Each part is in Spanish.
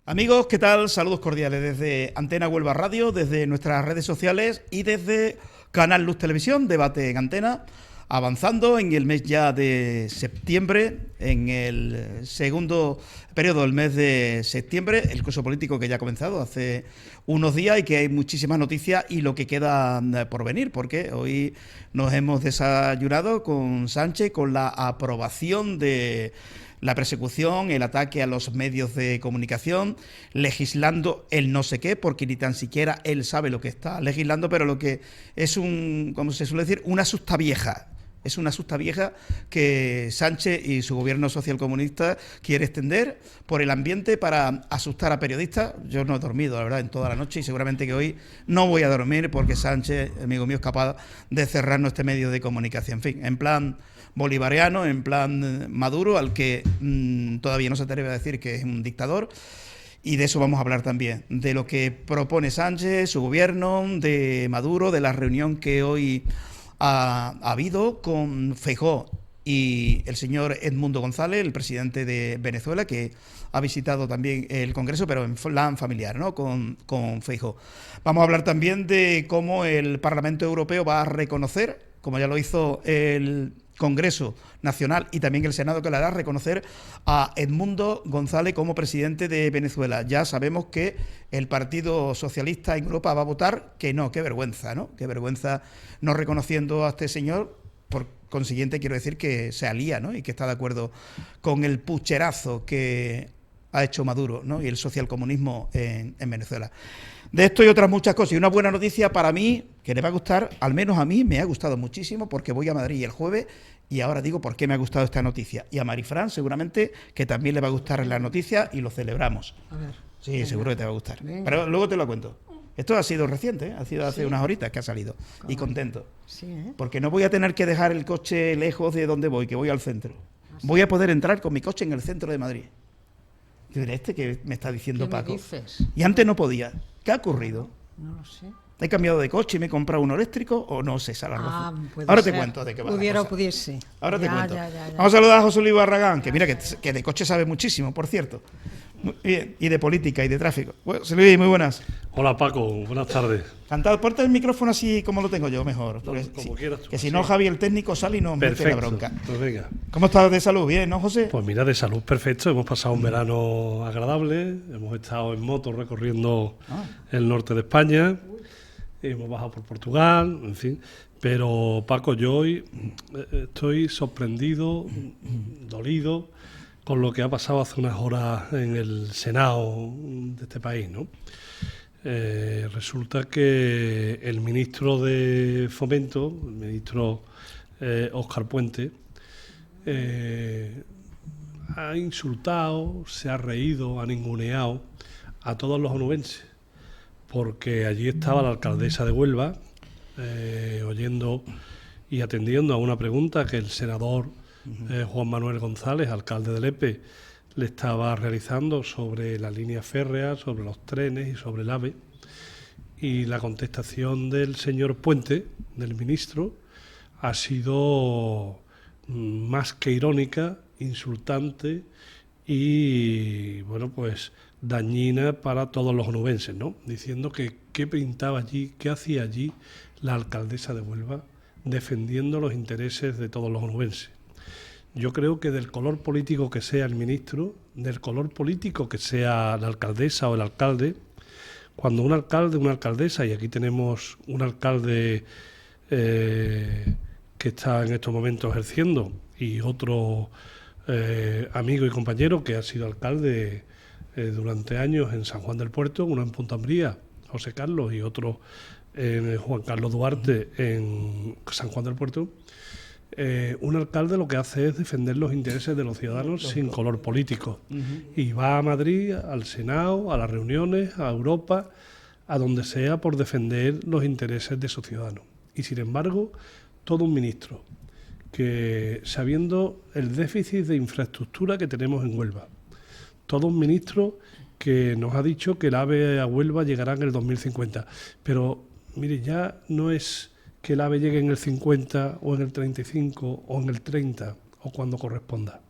Amigos, ¿qué tal? Saludos cordiales desde Antena Huelva Radio, desde nuestras redes sociales y desde Canal Luz Televisión, Debate en Antena, avanzando en el mes ya de septiembre, en el segundo periodo del mes de septiembre, el curso político que ya ha comenzado hace unos días y que hay muchísimas noticias y lo que queda por venir, porque hoy nos hemos desayunado con Sánchez con la aprobación de la persecución, el ataque a los medios de comunicación, legislando el no sé qué, porque ni tan siquiera él sabe lo que está legislando, pero lo que es como se suele decir, una susta vieja. Es una susta vieja que Sánchez y su gobierno socialcomunista quiere extender por el ambiente para asustar a periodistas. Yo no he dormido, la verdad, en toda la noche y seguramente que hoy no voy a dormir porque Sánchez, amigo mío, es capaz de cerrarnos este medio de comunicación. En fin, en plan bolivariano, en plan Maduro, al que todavía no se atreve a decir que es un dictador. Y de eso vamos a hablar también, de lo que propone Sánchez, su gobierno, de Maduro, de la reunión que hoy ha habido con Feijóo y el señor Edmundo González, el presidente de Venezuela, que ha visitado también el Congreso, pero en plan familiar, ¿no? Con Feijóo. Vamos a hablar también de cómo el Parlamento Europeo va a reconocer, como ya lo hizo el Congreso Nacional y también el Senado, que le hará reconocer a Edmundo González como presidente de Venezuela. Ya sabemos que el Partido Socialista en Europa va a votar que no, qué vergüenza, ¿no? Qué vergüenza no reconociendo a este señor. Por consiguiente, quiero decir que se alía, ¿no? Y que está de acuerdo con el pucherazo que ha hecho Maduro, ¿no? Y el socialcomunismo en Venezuela. De esto y otras muchas cosas. Y una buena noticia para mí, que le va a gustar, al menos a mí me ha gustado muchísimo, porque voy a Madrid el jueves y ahora digo por qué me ha gustado esta noticia. Y a Marifran seguramente que también le va a gustar la noticia y lo celebramos. A ver. Sí, venga. seguro que te va a gustar. Venga. Pero luego te lo cuento. Esto ha sido reciente, ¿eh? Ha sido hace unas horitas que ha salido. Y contento. Sí, ¿eh? Porque no voy a tener que dejar el coche lejos de donde voy, que voy al centro. Voy a poder entrar con mi coche en el centro de Madrid. Yo diré, que me está diciendo ¿Qué me Paco. dices? Y antes no podía. ¿Qué ha ocurrido? No lo sé. ¿He cambiado de coche y me he comprado uno eléctrico o no sé, esa es la razón? Puede Ahora ser. te cuento de qué va la Pudiera o cosa. pudiese. Ahora te Ya, cuento. ya. Vamos a saludar a José Luis Barragán, que mira que de coche sabe muchísimo, por cierto. Muy bien, y de política y de tráfico. Bueno, José Luis, muy buenas. Hola Paco, buenas tardes. Cantado, ponte el micrófono así como lo tengo yo, mejor. Porque Como quieras tú, que si sí. no, Javi, el técnico, sale y nos mete la Perfecto, bronca. pues venga. ¿Cómo estás de salud? ¿Bien, no, José? Pues mira, de salud perfecto, hemos pasado un verano agradable, hemos estado en moto recorriendo el norte de España, hemos bajado por Portugal, en fin. Pero Paco, yo hoy estoy sorprendido, dolido, con lo que ha pasado hace unas horas en el Senado de este país, ¿no? Resulta que el ministro de Fomento, el ministro Óscar Puente, ha insultado, se ha reído, ha ninguneado a todos los onubenses, porque allí estaba la alcaldesa de Huelva oyendo y atendiendo a una pregunta que el senador Juan Manuel González, alcalde de Lepe, le estaba realizando sobre la línea férrea, sobre los trenes y sobre el AVE. Y la contestación del señor Puente, del ministro, ha sido más que irónica, insultante y, bueno, pues dañina para todos los onubenses, ¿no? Diciendo que qué pintaba allí, qué hacía allí la alcaldesa de Huelva defendiendo los intereses de todos los onubenses. Yo creo que del color político que sea el ministro, del color político que sea la alcaldesa o el alcalde, cuando un alcalde, una alcaldesa, y aquí tenemos un alcalde que está en estos momentos ejerciendo y otro amigo y compañero que ha sido alcalde durante años en San Juan del Puerto, uno en Punta Umbría, José Carlos, y otro Juan Carlos Duarte en San Juan del Puerto. Un alcalde lo que hace es defender los intereses de los ciudadanos sin color político. Y va a Madrid, al Senado, a las reuniones, a Europa, a donde sea, por defender los intereses de sus ciudadanos. Y sin embargo, todo un ministro que, sabiendo el déficit de infraestructura que tenemos en Huelva, todo un ministro que nos ha dicho que el AVE a Huelva llegará en el 2050. Pero, mire, ya no es que el AVE llegue en el 50 o en el 35 o en el 30 o cuando corresponda.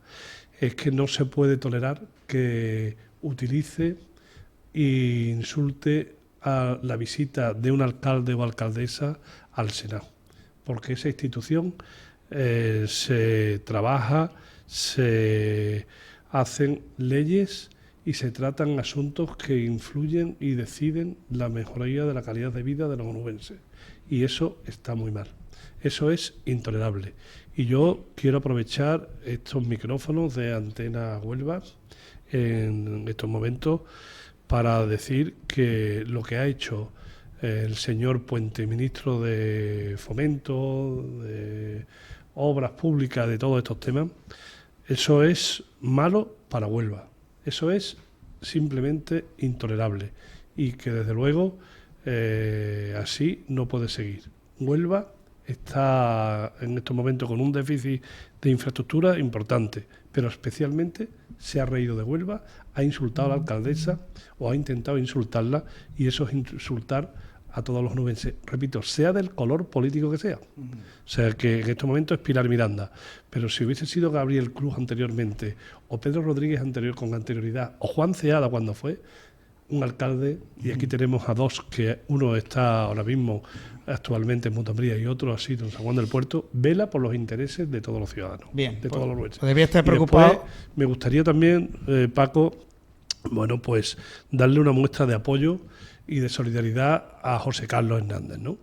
Es que no se puede tolerar que utilice e insulte a la visita de un alcalde o alcaldesa al Senado, porque esa institución se trabaja, se hacen leyes y se tratan asuntos que influyen y deciden la mejoría de la calidad de vida de los onubenses. Y eso está muy mal. Eso es intolerable. Y yo quiero aprovechar estos micrófonos de Antena Huelva en estos momentos para decir que lo que ha hecho el señor Puente, ministro de Fomento, de Obras Públicas, de todos estos temas, eso es malo para Huelva. Eso es simplemente intolerable y que desde luego así no puede seguir. Huelva está en estos momentos con un déficit de infraestructura importante, pero especialmente se ha reído de Huelva, ha insultado a la alcaldesa o ha intentado insultarla, y eso es insultar a todos los onubenses, repito, sea del color político que sea. O sea, que en estos momentos es Pilar Miranda, pero si hubiese sido Gabriel Cruz anteriormente, o Pedro Rodríguez con anterioridad, o Juan Ceada cuando fue un alcalde, y aquí tenemos a dos, que uno está ahora mismo actualmente en Montambría y otro ha sido en San Juan del Puerto, vela por los intereses de todos los ciudadanos, bien, de todos los onubenses. Debía estar preocupado. Después, me gustaría también, Paco, bueno, pues darle una muestra de apoyo y de solidaridad a José Carlos Hernández, ¿no?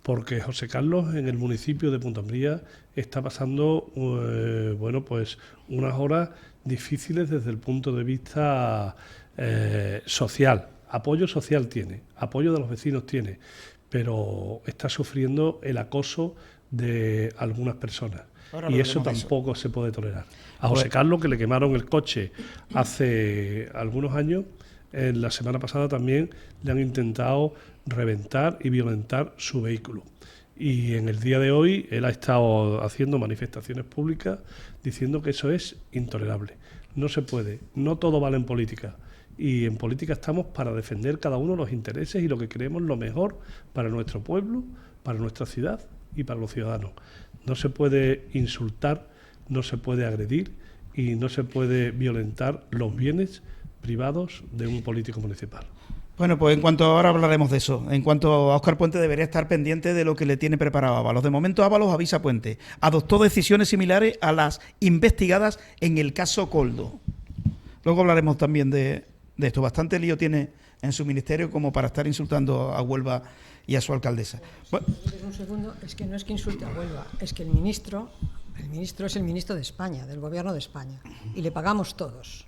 Porque José Carlos en el municipio de Punta Umbría está pasando, bueno, pues unas horas difíciles desde el punto de vista social. Apoyo social tiene, apoyo de los vecinos tiene, pero está sufriendo el acoso de algunas personas. Y eso tampoco se puede tolerar. A José Carlos, que le quemaron el coche hace algunos años, la semana pasada también le han intentado reventar y violentar su vehículo. Y en el día de hoy él ha estado haciendo manifestaciones públicas diciendo que eso es intolerable. No se puede, no todo vale en política. Y en política estamos para defender cada uno los intereses y lo que creemos lo mejor para nuestro pueblo, para nuestra ciudad y para los ciudadanos. No se puede insultar, no se puede agredir y no se puede violentar los bienes privados de un político municipal. Bueno, pues en cuanto ahora hablaremos de eso. En cuanto a Óscar Puente, debería estar pendiente de lo que le tiene preparado Ábalos. De momento, Ábalos avisa a Puente. Adoptó decisiones similares a las investigadas en el caso Coldo. Luego hablaremos también de esto. Bastante lío tiene en su ministerio como para estar insultando a Huelva y a su alcaldesa. Bueno, un segundo, es que no es que insulte a Huelva, es que el ministro es el ministro de España, del gobierno de España, y le pagamos todos.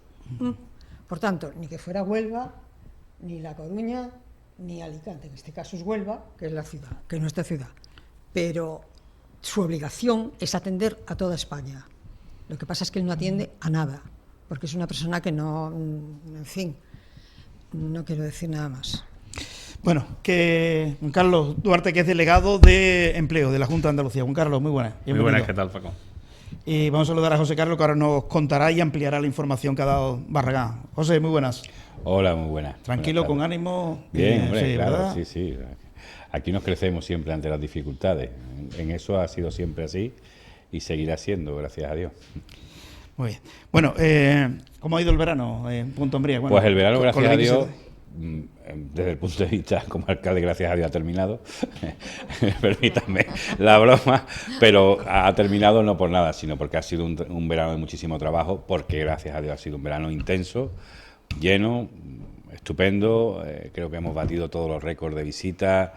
Por tanto, ni que fuera Huelva, ni La Coruña, ni Alicante, en este caso es Huelva, que es la ciudad, que es nuestra ciudad. Pero su obligación es atender a toda España. Lo que pasa es que él no atiende a nada, porque es una persona que no, en fin, no quiero decir nada más. Bueno, que Juan Carlos Duarte, que es delegado de empleo de la Junta de Andalucía. Juan Carlos, muy buenas. Muy buenas, ¿qué tal, Paco? Y vamos a saludar a José Carlos, que ahora nos contará y ampliará la información que ha dado Barragán. José, muy buenas. Hola, muy buenas. Tranquilo, con ánimo. Bien, hombre, sí, claro, ¿verdad? sí. Aquí nos crecemos siempre ante las dificultades. En eso ha sido siempre así y seguirá siendo, gracias a Dios. Muy bien. Bueno, ¿cómo ha ido el verano en Punta Umbría? Bueno, pues el verano, gracias a Dios, desde el punto de vista como alcalde, gracias a Dios, ha terminado. Permítanme la broma, pero ha terminado no por nada, sino porque ha sido un verano de muchísimo trabajo, porque gracias a Dios ha sido un verano intenso, lleno, estupendo. Creo que hemos batido todos los récords de visitas,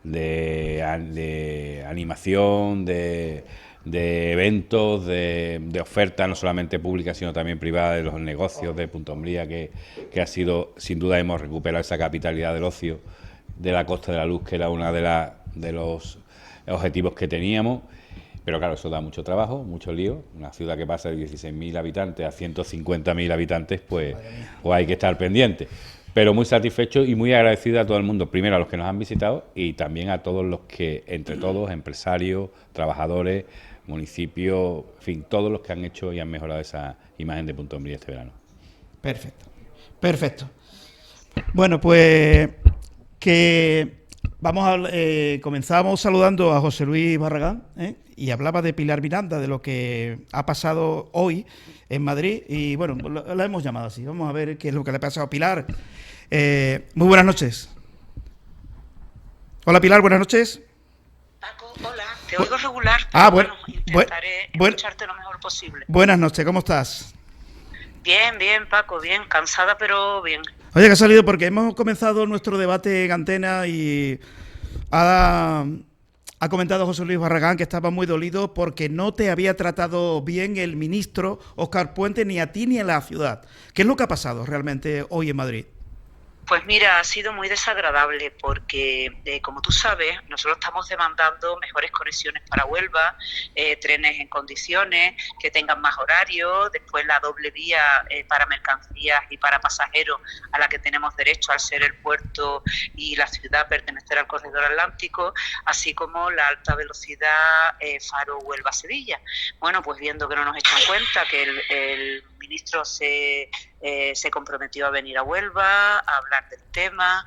de animación, de eventos, de ofertas, no solamente públicas, sino también privadas, de los negocios de Punta Umbría, que ha sido, sin duda, hemos recuperado esa capitalidad del ocio de la Costa de la Luz, que era uno de los objetivos que teníamos. Pero claro, eso da mucho trabajo, mucho lío. Una ciudad que pasa de 16.000 habitantes a 150.000 habitantes, pues hay que estar pendiente. Pero muy satisfecho y muy agradecido a todo el mundo, primero a los que nos han visitado y también a todos los que, entre todos, empresarios, trabajadores, municipios, en fin, todos los que han hecho y han mejorado esa imagen de Punta Umbría este verano. Perfecto. Bueno, pues que Comenzamos saludando a José Luis Barragán, y hablaba de Pilar Miranda, de lo que ha pasado hoy en Madrid, y bueno, la hemos llamado así. Vamos a ver qué es lo que le ha pasado a Pilar. Muy buenas noches. Hola Pilar, buenas noches. Paco, hola, te oigo regular, pero intentaré escucharte lo mejor posible. Buenas noches, ¿cómo estás? Bien, Paco, bien, cansada pero bien. Oye, que ha salido porque hemos comenzado nuestro debate en antena y ha comentado José Luis Barragán que estaba muy dolido porque no te había tratado bien el ministro Óscar Puente, ni a ti ni a la ciudad. ¿Qué es lo que ha pasado realmente hoy en Madrid? Pues mira, ha sido muy desagradable porque, como tú sabes, nosotros estamos demandando mejores conexiones para Huelva, trenes en condiciones, que tengan más horarios, después la doble vía para mercancías y para pasajeros a la que tenemos derecho al ser el puerto y la ciudad pertenecer al corredor atlántico, así como la alta velocidad Faro Huelva-Sevilla. Bueno, pues viendo que no nos echan cuenta, que el ministro se comprometió a venir a Huelva, a hablar del tema,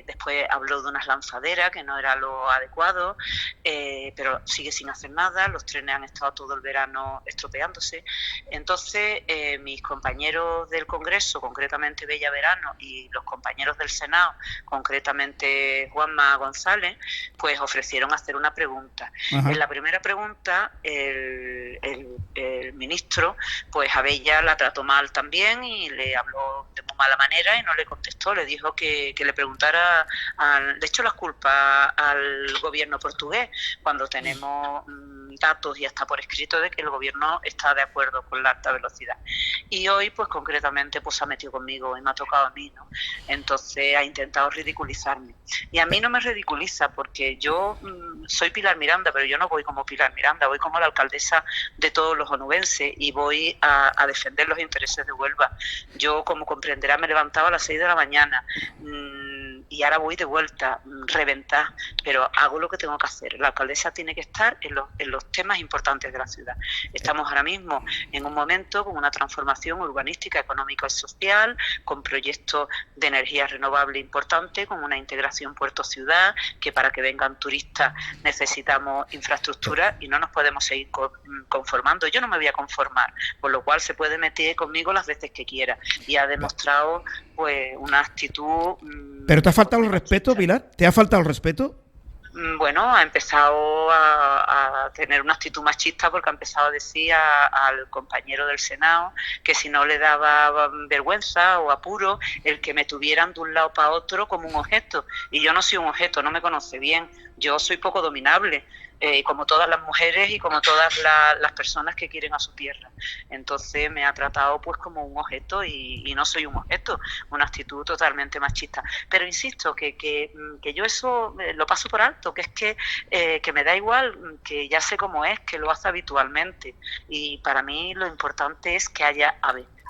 después habló de unas lanzaderas, que no era lo adecuado, pero sigue sin hacer nada, los trenes han estado todo el verano estropeándose. Entonces, mis compañeros del Congreso, concretamente Bella Verano, y los compañeros del Senado, concretamente Juanma González, pues ofrecieron hacer una pregunta. Ajá. En la primera pregunta, el ministro, pues a Bella la trató mal también y le habló de muy mala manera y no le contestó, le dijo que le preguntara, le echó las culpas al gobierno portugués, cuando tenemos datos y hasta por escrito de que el gobierno está de acuerdo con la alta velocidad. Y hoy, pues concretamente, pues se ha metido conmigo y me ha tocado a mí, ¿no? Entonces ha intentado ridiculizarme. Y a mí no me ridiculiza porque yo soy Pilar Miranda, pero yo no voy como Pilar Miranda, voy como la alcaldesa de todos los onubenses y voy a defender los intereses de Huelva. Yo, como comprenderá, me levantaba a las 6 de la mañana y ahora voy de vuelta, reventar, pero hago lo que tengo que hacer. La alcaldesa tiene que estar en los temas importantes de la ciudad. Estamos ahora mismo en un momento con una transformación urbanística, económica y social, con proyectos de energía renovable importantes, con una integración puerto-ciudad, que para que vengan turistas necesitamos infraestructura y no nos podemos seguir conformando. Yo no me voy a conformar, por lo cual se puede meter conmigo las veces que quiera y ha demostrado pues una actitud... ¿Pero te ha faltado el respeto, Pilar? ¿Te ha faltado el respeto? Bueno, ha empezado a tener una actitud machista porque ha empezado a decir al compañero del Senado que si no le daba vergüenza o apuro el que me tuvieran de un lado para otro como un objeto. Y yo no soy un objeto, no me conoce bien, yo soy poco dominable. Como todas las mujeres y como todas las personas que quieren a su tierra. Entonces me ha tratado pues como un objeto y no soy un objeto, una actitud totalmente machista. Pero insisto que yo eso lo paso por alto, que es que me da igual, que ya sé cómo es, que lo hace habitualmente. Y para mí lo importante es que haya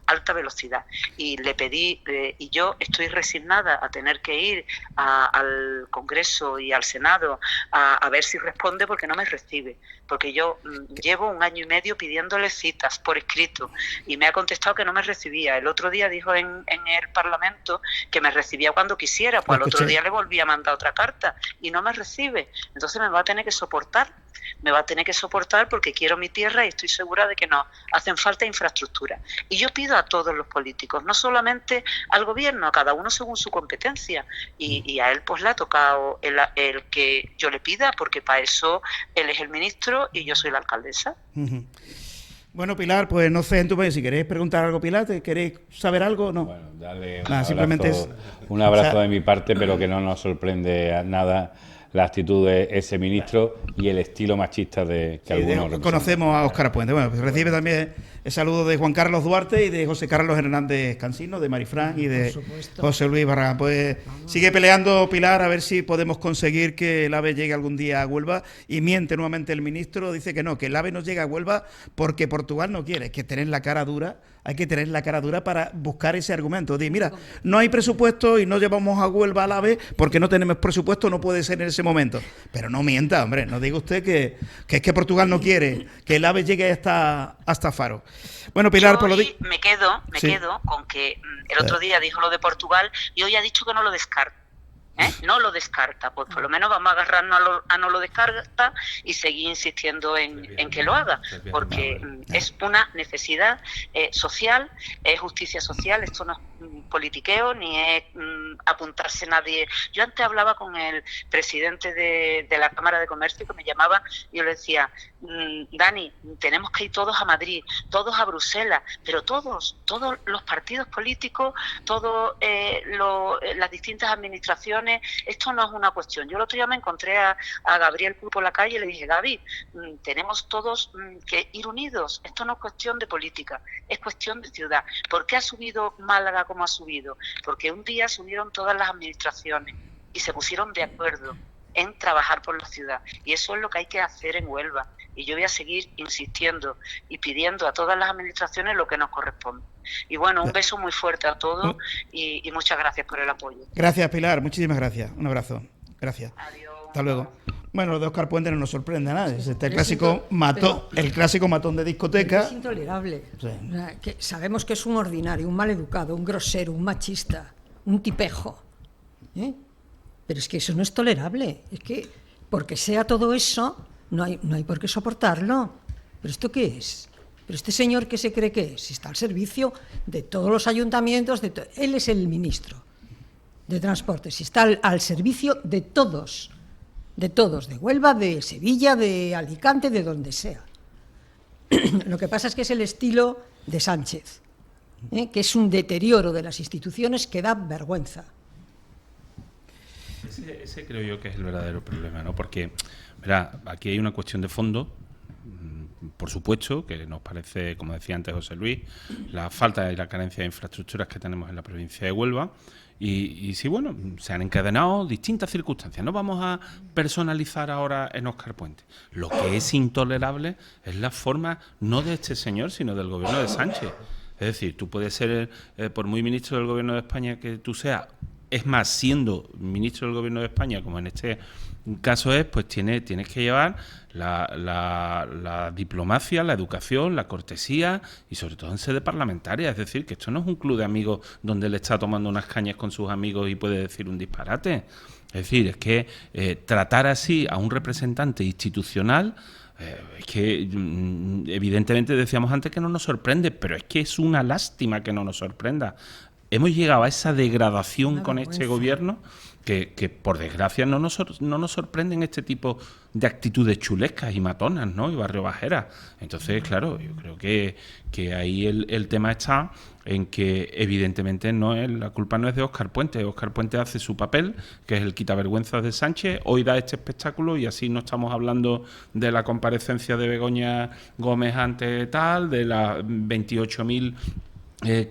alta velocidad y le pedí y yo estoy resignada a tener que ir al Congreso y al Senado a ver si responde porque no me recibe, porque yo llevo 1 año y medio pidiéndole citas por escrito y me ha contestado que no me recibía. El otro día dijo en el Parlamento que me recibía cuando quisiera, pues al otro día le volví a mandar otra carta y no me recibe. Entonces me va a tener que soportar porque quiero mi tierra y estoy segura de que nos hacen falta infraestructura. Y yo pido a todos los políticos, no solamente al gobierno, a cada uno según su competencia. Y a él pues le ha tocado el que yo le pida, porque para eso él es el ministro y yo soy la alcaldesa. Uh-huh. Bueno, Pilar, pues no sé, si queréis preguntar algo, Pilar, ¿queréis saber algo o no? Bueno, dale simplemente un abrazo de mi parte, pero que no nos sorprende nada la actitud de ese ministro y el estilo machista que algunos representan. Conocemos a Óscar Puente. Bueno, pues recibe también el saludo de Juan Carlos Duarte y de José Carlos Hernández Cansino, de Marifran y de José Luis Barragán. Pues sigue peleando, Pilar, a ver si podemos conseguir que el AVE llegue algún día a Huelva. Y miente nuevamente el ministro, dice que no, que el AVE no llega a Huelva porque Portugal no quiere, que tener la cara dura. Hay que tener la cara dura para buscar ese argumento. De, mira, no hay presupuesto y no llevamos a Huelva al AVE porque no tenemos presupuesto, no puede ser en ese momento. Pero no mienta, hombre, no diga usted que es que Portugal no quiere que el AVE llegue hasta Faro. Bueno, Pilar, yo por lo me quedo con que el otro día dijo lo de Portugal y hoy ha dicho que no lo descarta. No lo descarta, pues por lo menos vamos a agarrarnos a no lo descarta y seguir insistiendo en que lo haga, porque es una necesidad social, es justicia social, esto no es politiqueo ni es apuntarse nadie. Yo antes hablaba con el presidente de la Cámara de Comercio que me llamaba y yo le decía, Dani, tenemos que ir todos a Madrid, todos a Bruselas, pero todos los partidos políticos, todas las distintas administraciones, esto no es una cuestión. Yo el otro día me encontré a Gabriel Pul por la calle y le dije, Gaby, tenemos todos que ir unidos, esto no es cuestión de política, es cuestión de ciudad. ¿Por qué ha subido Málaga como ha subido? Porque un día se unieron todas las administraciones y se pusieron de acuerdo en trabajar por la ciudad, y eso es lo que hay que hacer en Huelva, y yo voy a seguir insistiendo y pidiendo a todas las administraciones lo que nos corresponde. Y bueno, un beso muy fuerte a todos y muchas gracias por el apoyo. Gracias, Pilar, muchísimas gracias, un abrazo, gracias. Adiós. Hasta luego. Bueno, lo de Óscar Puente no nos sorprende a nadie, el clásico matón de discoteca. Es intolerable. Sí. Que sabemos que es un ordinario, un maleducado, un grosero, un machista, un tipejo, ¿eh? Pero es que eso no es tolerable. Es que porque sea todo eso, no hay por qué soportarlo. ¿Pero esto qué es? ¿Pero este señor qué se cree que es? Si está al servicio de todos los ayuntamientos, él es el ministro de Transportes, si está al servicio de todos, de Huelva, de Sevilla, de Alicante, de donde sea. Lo que pasa es que es el estilo de Sánchez, que es un deterioro de las instituciones que da vergüenza. Ese creo yo que es el verdadero problema, ¿no? Porque, verá, aquí hay una cuestión de fondo, por supuesto, que nos parece, como decía antes José Luis, la falta y la carencia de infraestructuras que tenemos en la provincia de Huelva. Y sí, bueno, se han encadenado distintas circunstancias. No vamos a personalizar ahora en Óscar Puente. Lo que es intolerable es la forma, no de este señor, sino del gobierno de Sánchez. Es decir, tú puedes ser, por muy ministro del gobierno de España que tú seas, es más, siendo ministro del Gobierno de España, como en este caso es, pues tienes que llevar la diplomacia, la educación, la cortesía y sobre todo en sede parlamentaria. Es decir, que esto no es un club de amigos donde él está tomando unas cañas con sus amigos y puede decir un disparate. Es decir, es que tratar así a un representante institucional... es que evidentemente decíamos antes que no nos sorprende, pero es que es una lástima que no nos sorprenda. Hemos llegado a esa degradación con este gobierno que por desgracia no nos sorprenden este tipo de actitudes chulescas y matonas, ¿no? Y barriobajeras. Entonces, claro, yo creo que ahí el tema está en que evidentemente la culpa no es de Óscar Puente. Óscar Puente hace su papel, que es el quitavergüenzas de Sánchez, hoy da este espectáculo y así no estamos hablando de la comparecencia de Begoña Gómez ante tal, de las 28.000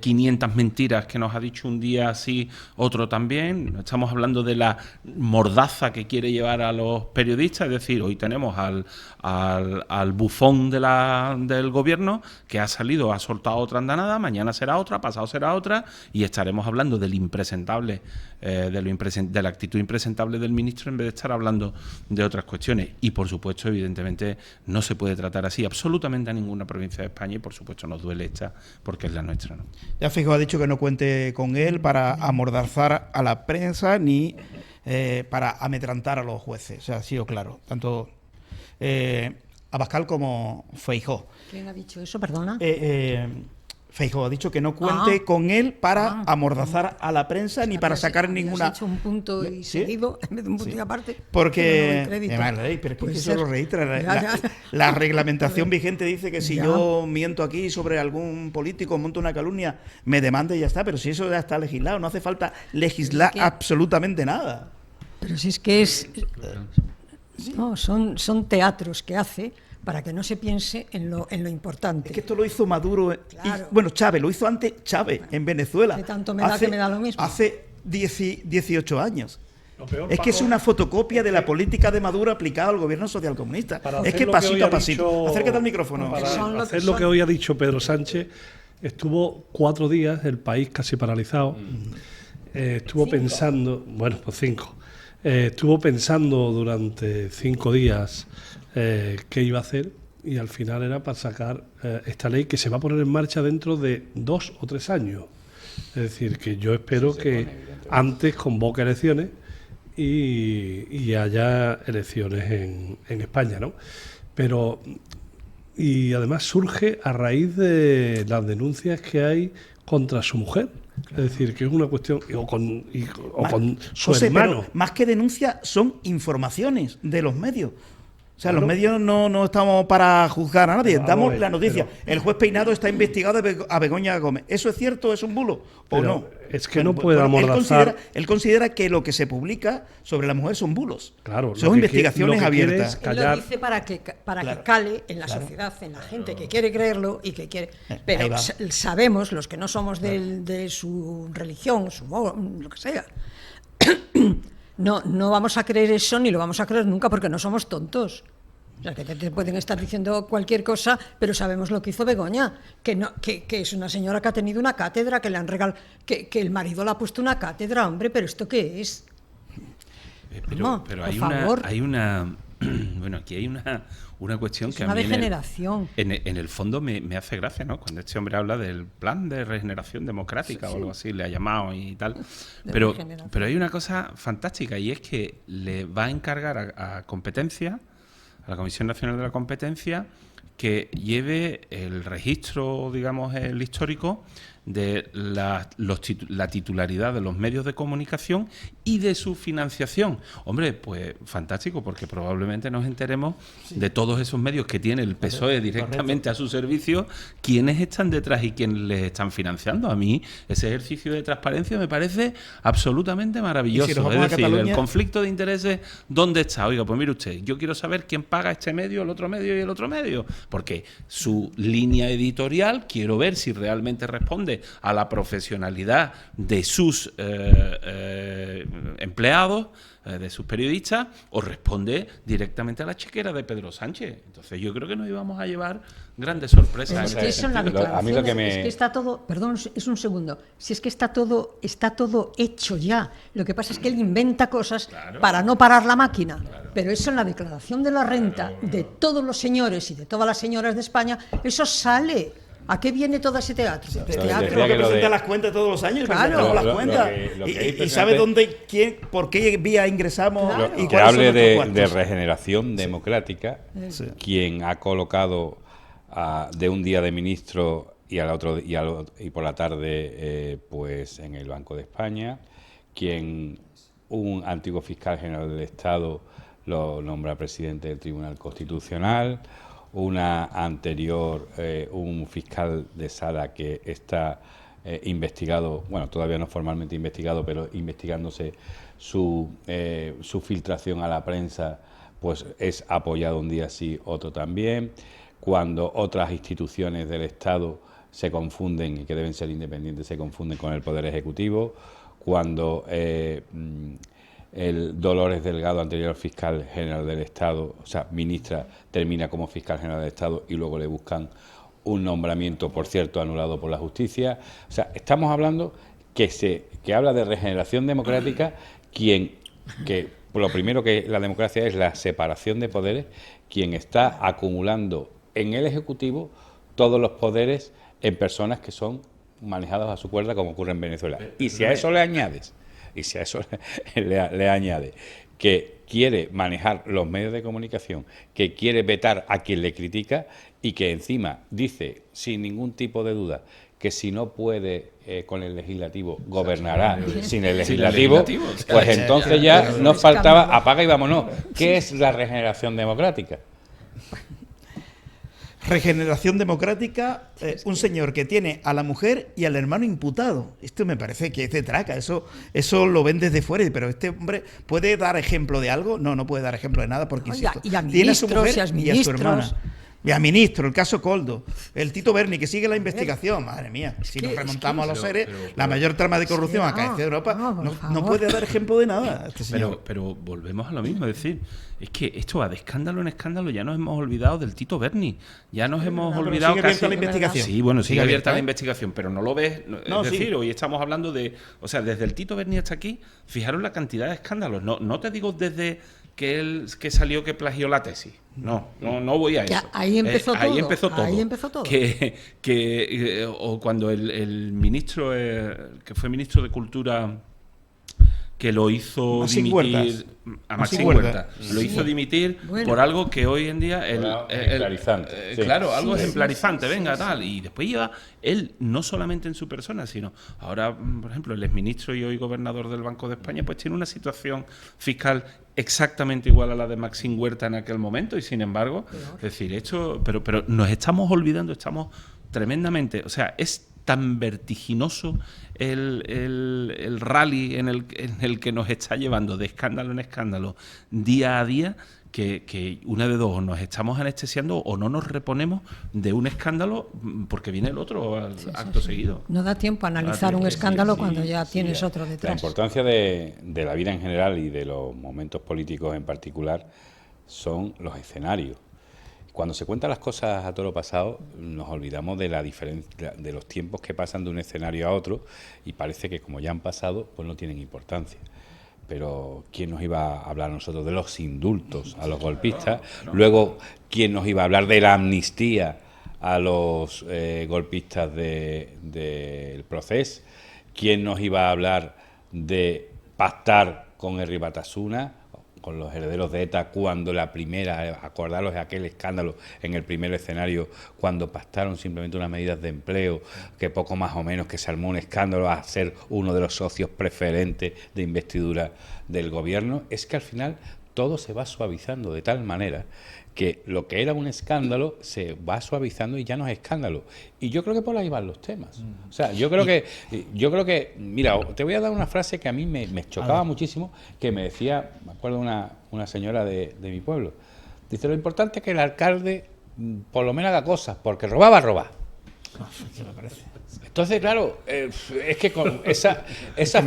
500 mentiras que nos ha dicho un día así, otro también. Estamos hablando de la mordaza que quiere llevar a los periodistas, es decir, hoy tenemos al bufón del gobierno que ha salido, ha soltado otra andanada, mañana será otra, pasado será otra, y estaremos hablando del impresentable, de la actitud impresentable del ministro en vez de estar hablando de otras cuestiones. Y por supuesto, evidentemente, no se puede tratar así absolutamente a ninguna provincia de España y por supuesto nos duele esta porque es la nuestra, ¿no? Ya Feijóo ha dicho que no cuente con él para amordazar a la prensa ni para amedrentar a los jueces. O sea, ha sido claro, tanto Abascal como Feijóo. ¿Quién ha dicho eso, perdona? Feijóo ha dicho que no cuente con él para amordazar a la prensa ni para sacar ninguna... Has hecho un punto y seguido en vez de un punto y aparte. Porque... pero es que eso lo registra. La reglamentación vigente dice que si yo miento aquí sobre algún político, monto una calumnia, me demande y ya está. Pero si eso ya está legislado, no hace falta legislar absolutamente nada. Pero si es que es... No, son teatros que hace... para que no se piense en lo importante. Es que esto lo hizo Maduro, claro. Bueno, Chávez, lo hizo antes Chávez, en Venezuela. Que tanto me da que me da lo mismo. Hace 18 años. Es que es una fotocopia de la política de Maduro aplicada al gobierno socialcomunista. Es que pasito a pasito. Acércate al micrófono. Para hacer lo que hoy ha dicho Pedro Sánchez, estuvo 4 días el país casi paralizado. Estuvo pensando, bueno, pues 5. Estuvo pensando durante 5 días qué iba a hacer y al final era para sacar esta ley que se va a poner en marcha dentro de 2 o 3 años. Es decir, que yo espero que antes convoque elecciones y haya elecciones en España, ¿no? Pero, y además surge a raíz de las denuncias que hay contra su mujer. Es decir, que es una cuestión, o con su José, hermano. pero más que denuncias, son informaciones de los medios. O sea, los medios no estamos para juzgar a nadie, Pero, damos ver, la noticia. pero- El juez Peinado está investigado a Begoña Gómez. ¿Eso es cierto o es un bulo? ¿O Pero no? es que no puede amordazar. Él considera que lo que se publica sobre la mujer son bulos. Claro, lo son que investigaciones lo que quiere abiertas. es Él lo callar. dice para que Claro. cale en la Claro. sociedad, en la gente que quiere creerlo y que quiere. Ahí Pero va. sabemos, los que no somos de su religión, lo que sea, no vamos a creer eso ni lo vamos a creer nunca porque no somos tontos. O sea, que te pueden estar diciendo cualquier cosa, pero sabemos lo que hizo Begoña, que es una señora que ha tenido una cátedra, que le han regalado, que el marido le ha puesto una cátedra, hombre, pero ¿esto qué es? No, Pero por favor. hay una bueno, aquí hay una cuestión Es que una a mí degeneración. en el fondo me hace gracia, ¿no? Cuando este hombre habla del plan de regeneración democrática o algo así, le ha llamado y tal. Pero hay una cosa fantástica y es que le va a encargar a competencia, a la Comisión Nacional de la Competencia, que lleve el registro, digamos, el histórico de la titularidad de los medios de comunicación y de su financiación. Hombre, pues fantástico, porque probablemente nos enteremos de todos esos medios que tiene el PSOE directamente a su servicio, quiénes están detrás y quiénes les están financiando. A mí ese ejercicio de transparencia me parece absolutamente maravilloso. ¿Y si nos vamos es a decir, Cataluña? el conflicto de intereses, ¿dónde está? Oiga, pues mire usted, yo quiero saber quién paga este medio, el otro medio y el otro medio, porque su línea editorial, quiero ver si realmente responde a la profesionalidad de sus empleados, de sus periodistas, o responde directamente a la chequera de Pedro Sánchez. Entonces yo creo que nos íbamos a llevar grandes sorpresas. Es que eso en la A mí lo que me- es que está todo, perdón, es un segundo, si es que está todo hecho ya. Lo que pasa es que él inventa cosas para no parar la máquina. Pero eso en la declaración de la renta de todos los señores y de todas las señoras de España, eso sale. ¿A qué viene todo ese teatro? decía Creo que que lo presenta de- las cuentas todos los años, Claro. presentamos las Lo cuentas. que hay Y presente- sabe dónde, quién, por qué vía ingresamos Claro. y que cuáles son hable nuestros de cuartos. regeneración democrática, quien ha colocado de un día de ministro y al otro y por la tarde pues en el Banco de España, quien un antiguo fiscal general del Estado lo nombra presidente del Tribunal Constitucional, una anterior, un fiscal de sala que está investigado, bueno, todavía no formalmente investigado, pero investigándose su filtración a la prensa, pues es apoyado un día sí, otro también. Cuando otras instituciones del Estado se confunden y que deben ser independientes, se confunden con el Poder Ejecutivo. Cuando el Dolores Delgado, anterior fiscal general del Estado, o sea, ministra, termina como fiscal general del Estado y luego le buscan un nombramiento, por cierto, anulado por la justicia. O sea, estamos hablando que habla de regeneración democrática, que lo primero que la democracia es la separación de poderes, quien está acumulando en el Ejecutivo todos los poderes en personas que son manejadas a su cuerda, como ocurre en Venezuela. Y si a eso le añades, le añade que quiere manejar los medios de comunicación, que quiere vetar a quien le critica y que encima dice sin ningún tipo de duda que si no puede con el legislativo gobernará sin el legislativo, pues entonces ya nos faltaba apaga y vámonos. ¿Qué es la regeneración democrática? Regeneración democrática, un señor que tiene a la mujer y al hermano imputado. Esto me parece que es de traca, eso lo ven desde fuera, pero este hombre ¿puede dar ejemplo de algo? No puede dar ejemplo de nada porque, Oiga, insisto, y a tiene a su ministros, mujer y a y a su ministros. hermana. Y a ministro, el caso Coldo, el Tito Berni, que sigue la investigación. Madre mía, si nos remontamos a los seres, la mayor trama de corrupción acaece en Europa, no puede dar ejemplo de nada este señor. Pero volvemos a lo mismo, es decir, es que esto va de escándalo en escándalo, ya nos hemos olvidado del Tito Berni, ya nos hemos pero olvidado sigue casi... abierta la investigación. Sí, bueno, sigue abierta la ¿eh? investigación, pero no lo ves, No, es sí. decir, hoy estamos hablando de, o sea, desde el Tito Berni hasta aquí, fijaros la cantidad de escándalos, no te digo desde que salió que plagió la tesis, no voy a eso. Ya, ahí empezó todo, Ahí empezó todo. ahí empezó todo. O cuando el ministro, que fue ministro de Cultura que lo hizo Maxim dimitir a Maxim Maxim Huerta. Huerta. Lo hizo dimitir Bueno. por algo que hoy en día... Ejemplarizante, sí. Claro, algo Sí, ejemplarizante, venga, tal. Y después lleva él, no solamente en su persona, sino ahora, por ejemplo, el exministro y hoy gobernador del Banco de España, pues tiene una situación fiscal exactamente igual a la de Maxim Huerta en aquel momento y sin embargo, es decir, esto, pero nos estamos olvidando, estamos tremendamente, o sea, es tan vertiginoso el rally en el que nos está llevando de escándalo en escándalo día a día, que una de dos, o nos estamos anestesiando o no nos reponemos de un escándalo porque viene el otro acto seguido. No da tiempo a analizar un escándalo cuando ya tienes otro La detrás. importancia de la vida en general y de los momentos políticos en particular son los escenarios. Cuando se cuentan las cosas a toro pasado, nos olvidamos de la diferencia, de los tiempos que pasan de un escenario a otro y parece que como ya han pasado, pues no tienen importancia. Pero ¿quién nos iba a hablar a nosotros de los indultos a los golpistas? Luego, ¿quién nos iba a hablar de la amnistía a los golpistas del proceso? ¿Quién nos iba a hablar de pactar con Herri Batasuna, con los herederos de ETA, cuando la primera, acordaros de aquel escándalo en el primer escenario, cuando pactaron simplemente unas medidas de empleo, que poco más o menos que se armó un escándalo a ser uno de los socios preferentes de investidura del gobierno? Es que al final todo se va suavizando de tal manera que lo que era un escándalo se va suavizando y ya no es escándalo. Y yo creo que por ahí van los temas. O sea, yo creo que, mira, te voy a dar una frase que a mí me chocaba muchísimo, que me decía, me acuerdo una señora de mi pueblo. Dice, lo importante es que el alcalde por lo menos haga cosas, porque robar. Entonces, claro, es que con esa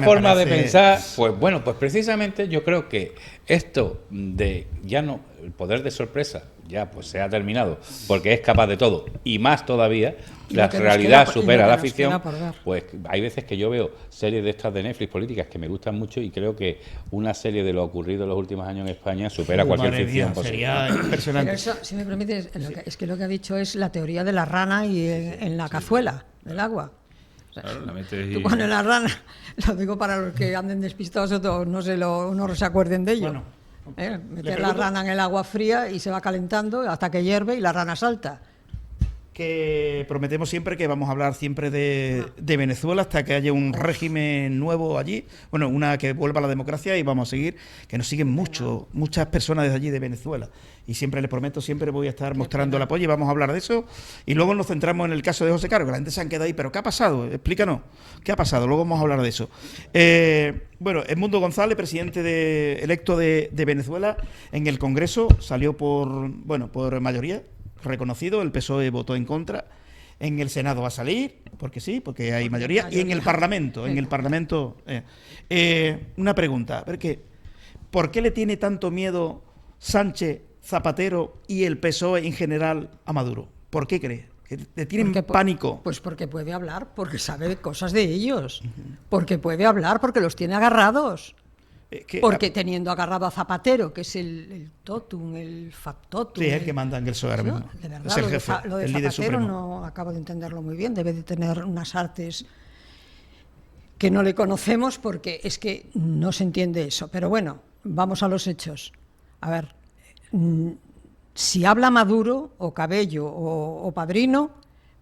forma de pensar, pues bueno, pues precisamente yo creo que esto de ya no, el poder de sorpresa ya pues se ha terminado, porque es capaz de todo, y más todavía, la realidad supera la ficción, pues hay veces que yo veo series de estas de Netflix políticas que me gustan mucho y creo que una serie de lo ocurrido en los últimos años en España supera cualquier ficción posible. Sería impresionante. Pero eso, si me permites, es que lo que ha dicho es la teoría de la rana y en la cazuela del agua. Claro, la metes Tú pones la rana, lo digo para los que anden despistados o no se acuerden de ello. Bueno, meter la rana en el agua fría y se va calentando hasta que hierve y la rana salta. Que prometemos siempre que vamos a hablar siempre de Venezuela hasta que haya un régimen nuevo allí, bueno, una que vuelva a la democracia, y vamos a seguir, que nos siguen muchas personas desde allí de Venezuela, y siempre les prometo, siempre voy a estar mostrando el apoyo y vamos a hablar de eso, y luego nos centramos en el caso de José Caro, que la gente se han quedado ahí, pero ¿qué ha pasado? Explícanos, ¿qué ha pasado? Luego vamos a hablar de eso. Bueno, Edmundo González, presidente electo de Venezuela, en el Congreso salió por mayoría, reconocido, el PSOE votó en contra, en el Senado va a salir, porque sí, porque hay mayoría, y en el Parlamento, una pregunta, ¿por qué le tiene tanto miedo Sánchez, Zapatero y el PSOE en general a Maduro? ¿Por qué cree? ¿Que le tienen pánico? Pues porque puede hablar, porque sabe cosas de ellos, porque puede hablar, porque los tiene agarrados. Porque teniendo agarrado a Zapatero, que es el totum, el factotum. Sí, es el que manda en el PSOE ahora mismo. De verdad, es el jefe, lo de el líder Zapatero supremo. no acabo de entenderlo muy bien. Debe de tener unas artes que no le conocemos porque es que no se entiende eso. Pero bueno, vamos a los hechos. A ver, si habla Maduro o Cabello o Padrino,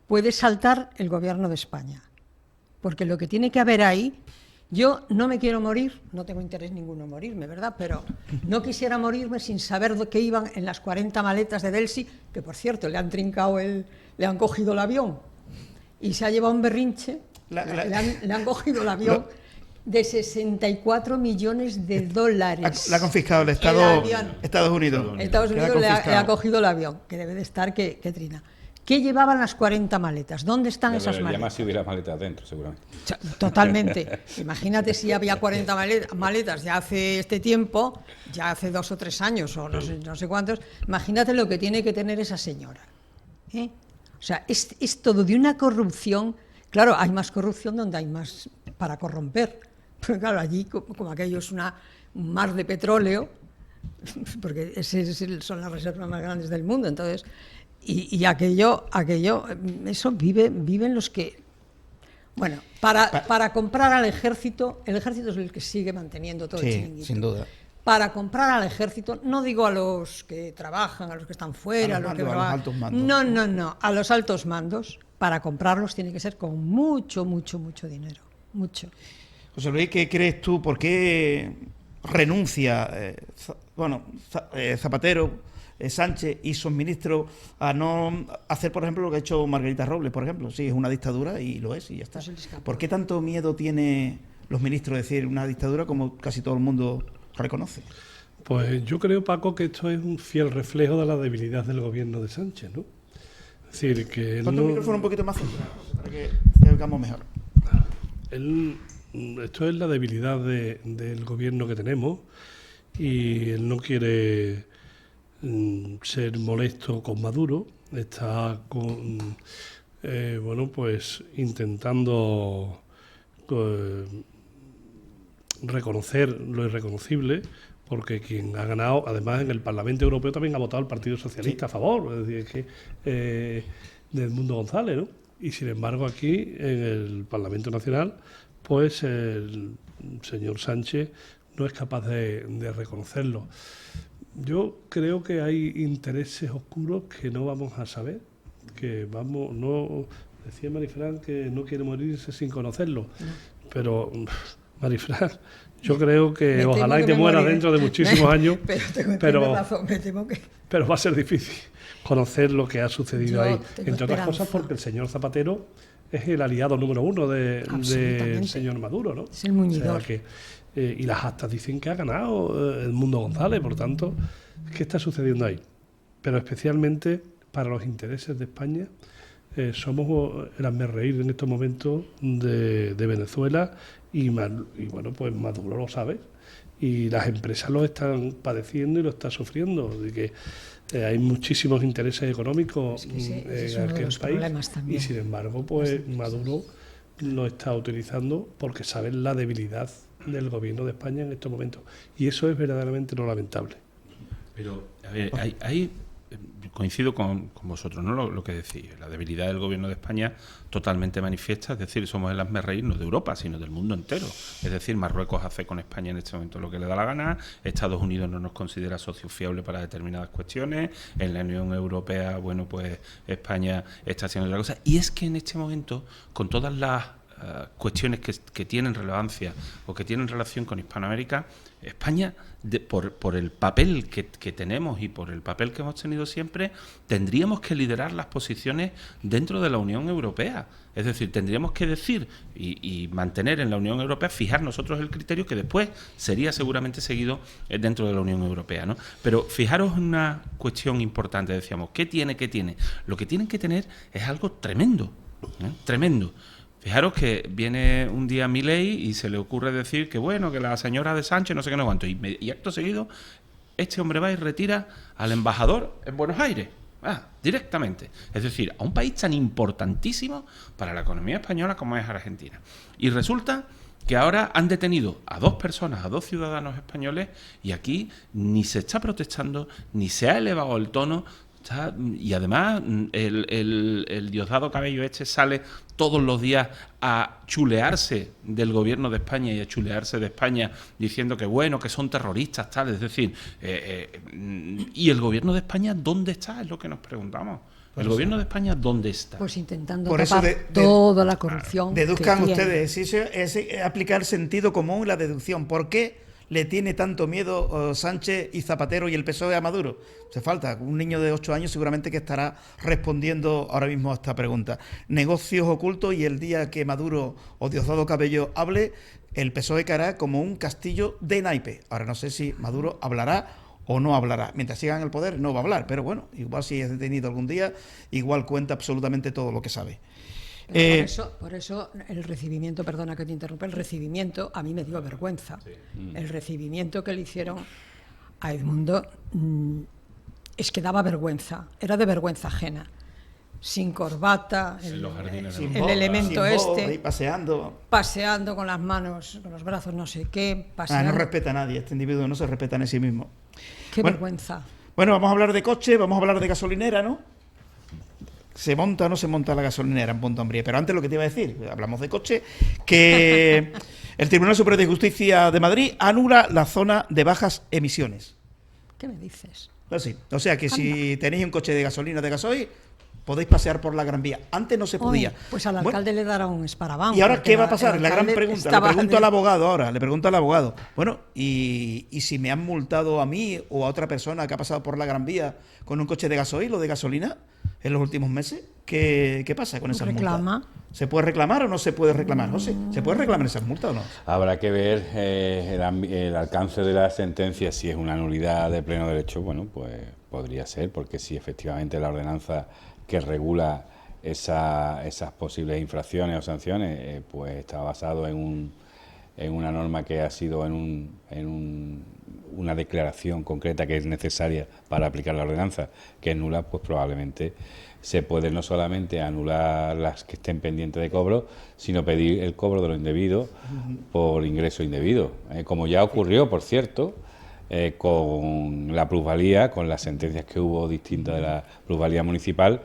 puede saltar el gobierno de España. Porque lo que tiene que haber ahí... Yo no me quiero morir, no tengo interés ninguno en morirme, ¿verdad? Pero no quisiera morirme sin saber de qué iban en las 40 maletas de Delcy, que por cierto le han trincado le han cogido el avión y se ha llevado un berrinche, le han cogido el avión de 64 millones de dólares. Le ha confiscado el Estados Unidos. Estados Unidos le ha cogido el avión, que debe de estar que trina. ¿Qué llevaban las 40 maletas? ¿Dónde están esas maletas? Más si hubiera maletas dentro, seguramente. Totalmente. Imagínate si había 40 maletas ya hace este tiempo, ya hace 2 o 3 años o no sé cuántos. Imagínate lo que tiene que tener esa señora. O sea, es todo de una corrupción. Claro, hay más corrupción donde hay más para corromper. Pero claro, allí, como aquello es un mar de petróleo, porque son las reservas más grandes del mundo, entonces... Y aquello, eso viven los que Bueno, para comprar al ejército, el ejército es el que sigue manteniendo todo el Sí, chiringuito. sin duda. Para comprar al ejército, no digo a los que trabajan, a los que están fuera, A los que mandos, a los trabajan. altos mandos. No, a los altos mandos, para comprarlos tiene que ser con mucho dinero, mucho. José Luis, ¿qué crees tú? ¿Por qué renuncia Zapatero, Sánchez y sus ministros a no hacer, por ejemplo, lo que ha hecho Margarita Robles, por ejemplo? Sí, es una dictadura y lo es, y ya está. Pues él escapó. ¿Por qué tanto miedo tiene los ministros de decir una dictadura como casi todo el mundo reconoce? Pues yo creo, Paco, que esto es un fiel reflejo de la debilidad del gobierno de Sánchez, ¿no? Es decir, que él Ponte el no... micrófono un poquito más cerca, para que oigamos mejor. Esto es la debilidad del gobierno que tenemos, y él no quiere ser molesto con Maduro, está pues intentando reconocer lo irreconocible, porque quien ha ganado, además en el Parlamento Europeo también ha votado el Partido Socialista a favor, es decir, que de Edmundo González, ¿no? Y sin embargo aquí en el Parlamento Nacional, pues el señor Sánchez no es capaz de reconocerlo. Yo creo que hay intereses oscuros que no vamos a saber, decía Marifran que no quiere morirse sin conocerlo, pero Marifran, yo creo que ojalá y te mueras dentro de muchísimos años, pero va a ser difícil conocer lo que ha sucedido ahí, entre otras cosas porque el señor Zapatero es el aliado número 1 del señor Maduro, ¿no? Es el muñidor. O sea y las actas dicen que ha ganado Edmundo González, por tanto, ¿qué está sucediendo ahí? Pero especialmente para los intereses de España, somos el hazmerreír en estos momentos de Venezuela y bueno, pues Maduro lo sabe y las empresas lo están padeciendo y lo están sufriendo, de que hay muchísimos intereses económicos en aquel país y sin embargo pues Maduro lo está utilizando porque saben la debilidad del gobierno de España en estos momentos y eso es verdaderamente lo lamentable. Pero a ver, coincido con vosotros, ¿no? Lo que decís, la debilidad del gobierno de España totalmente manifiesta, es decir, somos el hazmerreír no de Europa, sino del mundo entero. Es decir, Marruecos hace con España en este momento lo que le da la gana, Estados Unidos no nos considera socio fiable para determinadas cuestiones, en la Unión Europea, bueno, pues España está haciendo otra cosa. Y es que en este momento, con todas las cuestiones que tienen relevancia o que tienen relación con Hispanoamérica, España, por el papel que tenemos y por el papel que hemos tenido siempre, tendríamos que liderar las posiciones dentro de la Unión Europea. Es decir, tendríamos que decir y mantener en la Unión Europea, fijar nosotros el criterio que después sería seguramente seguido dentro de la Unión Europea, ¿no? Pero fijaros en una cuestión importante, decíamos, ¿qué tiene? Lo que tienen que tener es algo tremendo, tremendo. Fijaros que viene un día Milei y se le ocurre decir que bueno, que la señora de Sánchez no sé qué no cuánto. Y acto seguido, este hombre va y retira al embajador en Buenos Aires. Directamente. Es decir, a un país tan importantísimo para la economía española como es Argentina. Y resulta que ahora han detenido a 2 personas, a 2 ciudadanos españoles, y aquí ni se está protestando, ni se ha elevado el tono. Y además el Diosdado Cabello sale todos los días a chulearse del gobierno de España y a chulearse de España diciendo que bueno, que son terroristas, tal. Es decir, ¿y el gobierno de España dónde está? Es lo que nos preguntamos. ¿El gobierno de España dónde está? Pues intentando por tapar eso toda la corrupción. Deduzcan ustedes, es aplicar sentido común y la deducción. ¿Por qué le tiene tanto miedo Sánchez y Zapatero y el PSOE a Maduro? Se falta un niño de 8 años seguramente que estará respondiendo ahora mismo a esta pregunta. Negocios ocultos, y el día que Maduro o Diosdado Cabello hable, el PSOE caerá como un castillo de naipe. Ahora no sé si Maduro hablará o no hablará. Mientras siga en el poder no va a hablar, pero bueno, igual si es detenido algún día, igual cuenta absolutamente todo lo que sabe. Por eso el recibimiento, perdona que te interrumpa, el recibimiento a mí me dio vergüenza. Sí. El recibimiento que le hicieron a Edmundo es que daba vergüenza, era de vergüenza ajena. Sin corbata, el elemento ahí paseando con las manos, con los brazos no sé qué, no respeta a nadie, este individuo no se respeta en sí mismo. Qué vergüenza. Bueno, vamos a hablar de coche, vamos a hablar de gasolinera, ¿no? ¿Se monta o no se monta la gasolinera en Punta Umbría? Pero antes lo que te iba a decir, hablamos de coche, que el Tribunal Superior de Justicia de Madrid anula la zona de bajas emisiones. ¿Qué me dices? Así. O sea que si tenéis un coche de gasolina de gasoil, podéis pasear por la Gran Vía. Antes no se podía. Pues al alcalde le dará un esparabán. ¿Y ahora porque qué va a pasar? La gran alcalde pregunta. Le estaba pregunto al abogado ahora. Le pregunto al abogado. Bueno, ¿y si me han multado a mí o a otra persona que ha pasado por la Gran Vía con un coche de gasoil o de gasolina en los últimos meses? ¿Qué pasa con esas Reclama. multas? ¿Se puede reclamar o no se puede reclamar? No sé. ¿Se puede reclamar esas multas o no? Habrá que ver el alcance de la sentencia, si es una nulidad de pleno derecho. Bueno, pues podría ser, porque si efectivamente la ordenanza que regula esas posibles infracciones o sanciones, pues está basado en una norma que ha sido una declaración concreta que es necesaria para aplicar la ordenanza, que es nula, pues probablemente se puede no solamente anular las que estén pendientes de cobro, sino pedir el cobro de lo indebido por ingreso indebido, como ya ocurrió, por cierto, con la plusvalía, con las sentencias que hubo distintas de la plusvalía municipal,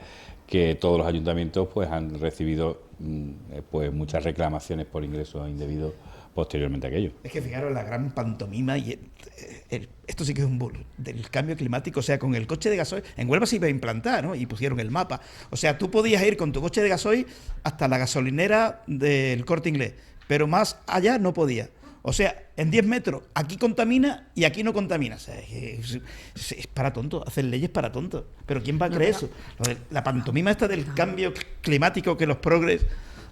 que todos los ayuntamientos pues han recibido pues muchas reclamaciones por ingresos indebidos posteriormente a aquello. Es que fijaros la gran pantomima y esto sí que es un bulo del cambio climático. O sea, con el coche de gasoil en Huelva se iba a implantar, ¿no? Y pusieron el mapa. O sea, tú podías ir con tu coche de gasoil hasta la gasolinera del Corte Inglés, pero más allá no podías. O sea, en 10 metros, aquí contamina y aquí no contamina. O sea, es para tonto, hacer leyes para tontos. Pero ¿quién va a creer eso? La pantomima esta del cambio climático que los progres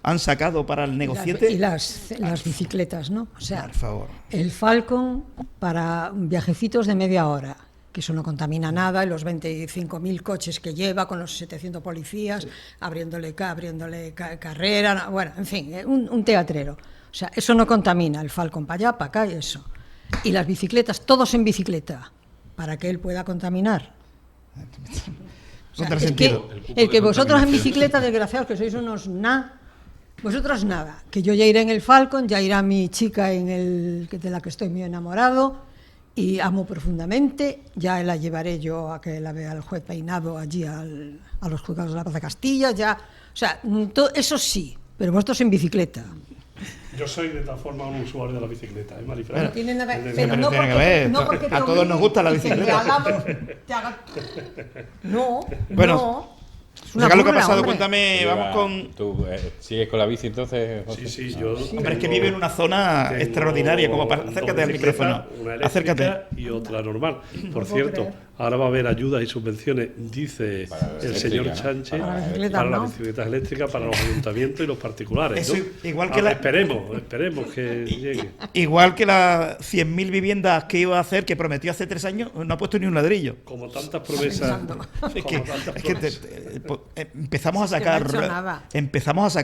han sacado para el negociete. Y las bicicletas, ¿no? O sea, por favor. El Falcon para viajecitos de media hora, que eso no contamina nada, y los 25.000 coches que lleva con los 700 policías, abriéndole carrera, bueno, en fin, un teatrero. O sea, eso no contamina, el Falcon para allá, para acá y eso. Y las bicicletas, todos en bicicleta, para que él pueda contaminar. O sea, el que vosotros en bicicleta, desgraciados, que sois unos vosotros nada. Que yo ya iré en el Falcon, ya irá mi chica de la que estoy muy enamorado y amo profundamente. Ya la llevaré yo a que la vea el juez peinado allí a los juzgados de la Plaza Castilla. Ya, o sea, eso sí, pero vosotros en bicicleta. Yo soy de tal forma un usuario de la bicicleta, ¿eh, Marifran? Bueno, tiene nada, pero no porque a todos nos gusta la bicicleta. No, bueno, no. Saca lo que ha pasado, hombre. cuéntame, vamos con... ¿Tú sigues con la bici entonces, José? Sí, yo... Hombre, es que vive en una zona extraordinaria, como para... Acércate al micrófono. Una eléctrica Acércate. y otra normal. Por puedo cierto, creer. ahora va a haber ayudas y subvenciones, dice el señor ¿no? Sánchez, Para para ¿no? las bicicletas eléctricas, para los ayuntamientos y los particulares, Eso, ¿no? igual que Ahora, la- esperemos que llegue. Igual que las 100.000 viviendas que iba a hacer, que prometió hace 3 años, no ha puesto ni un ladrillo. Como tantas promesas... Es que, como tantas es que promesas. empezamos a Es que sacar no ha hecho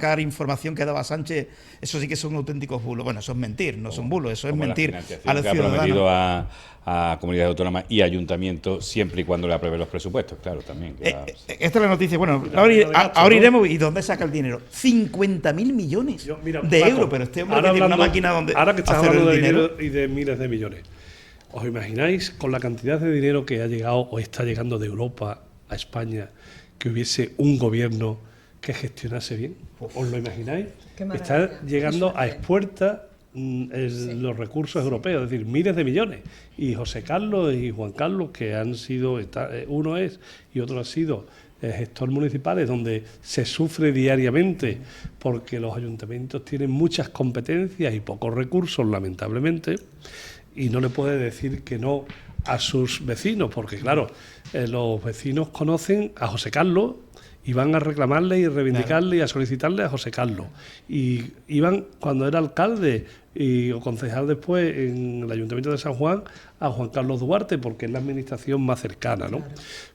nada. información que daba Sánchez. Eso sí que son auténticos bulos. Bueno, eso es mentir, no son bulos, eso es Como la mentir financiación a los que ha prometido ciudadanos. a comunidades autónomas y ayuntamientos, siempre y cuando le apruebe los presupuestos, claro, también. Esta es la noticia. Bueno, la de gasto, ahora ¿no? iremos. ¿Y dónde saca el dinero? 50.000 millones Yo, mira, de Paco, euros. Pero este hombre ahora que tiene una hablando- máquina donde ahora que estás hacer hablando el de dinero. dinero y de miles de millones, ¿os imagináis con la cantidad de dinero que ha llegado o está llegando de Europa a España que hubiese un gobierno que gestionase bien? ¿Os lo imagináis? Qué maravilla. Está llegando Qué a suerte. expuertas los recursos europeos, es decir, miles de millones. Y José Carlos y Juan Carlos, que han sido, uno es y otro ha sido gestor municipal, es donde se sufre diariamente porque los ayuntamientos tienen muchas competencias y pocos recursos, lamentablemente, y no le puede decir que no a sus vecinos, porque claro, los vecinos conocen a José Carlos y van a reclamarle y reivindicarle y a solicitarle a José Carlos. Y iban, cuando era alcalde o concejal después en el Ayuntamiento de San Juan, a Juan Carlos Duarte, porque es la administración más cercana, ¿no?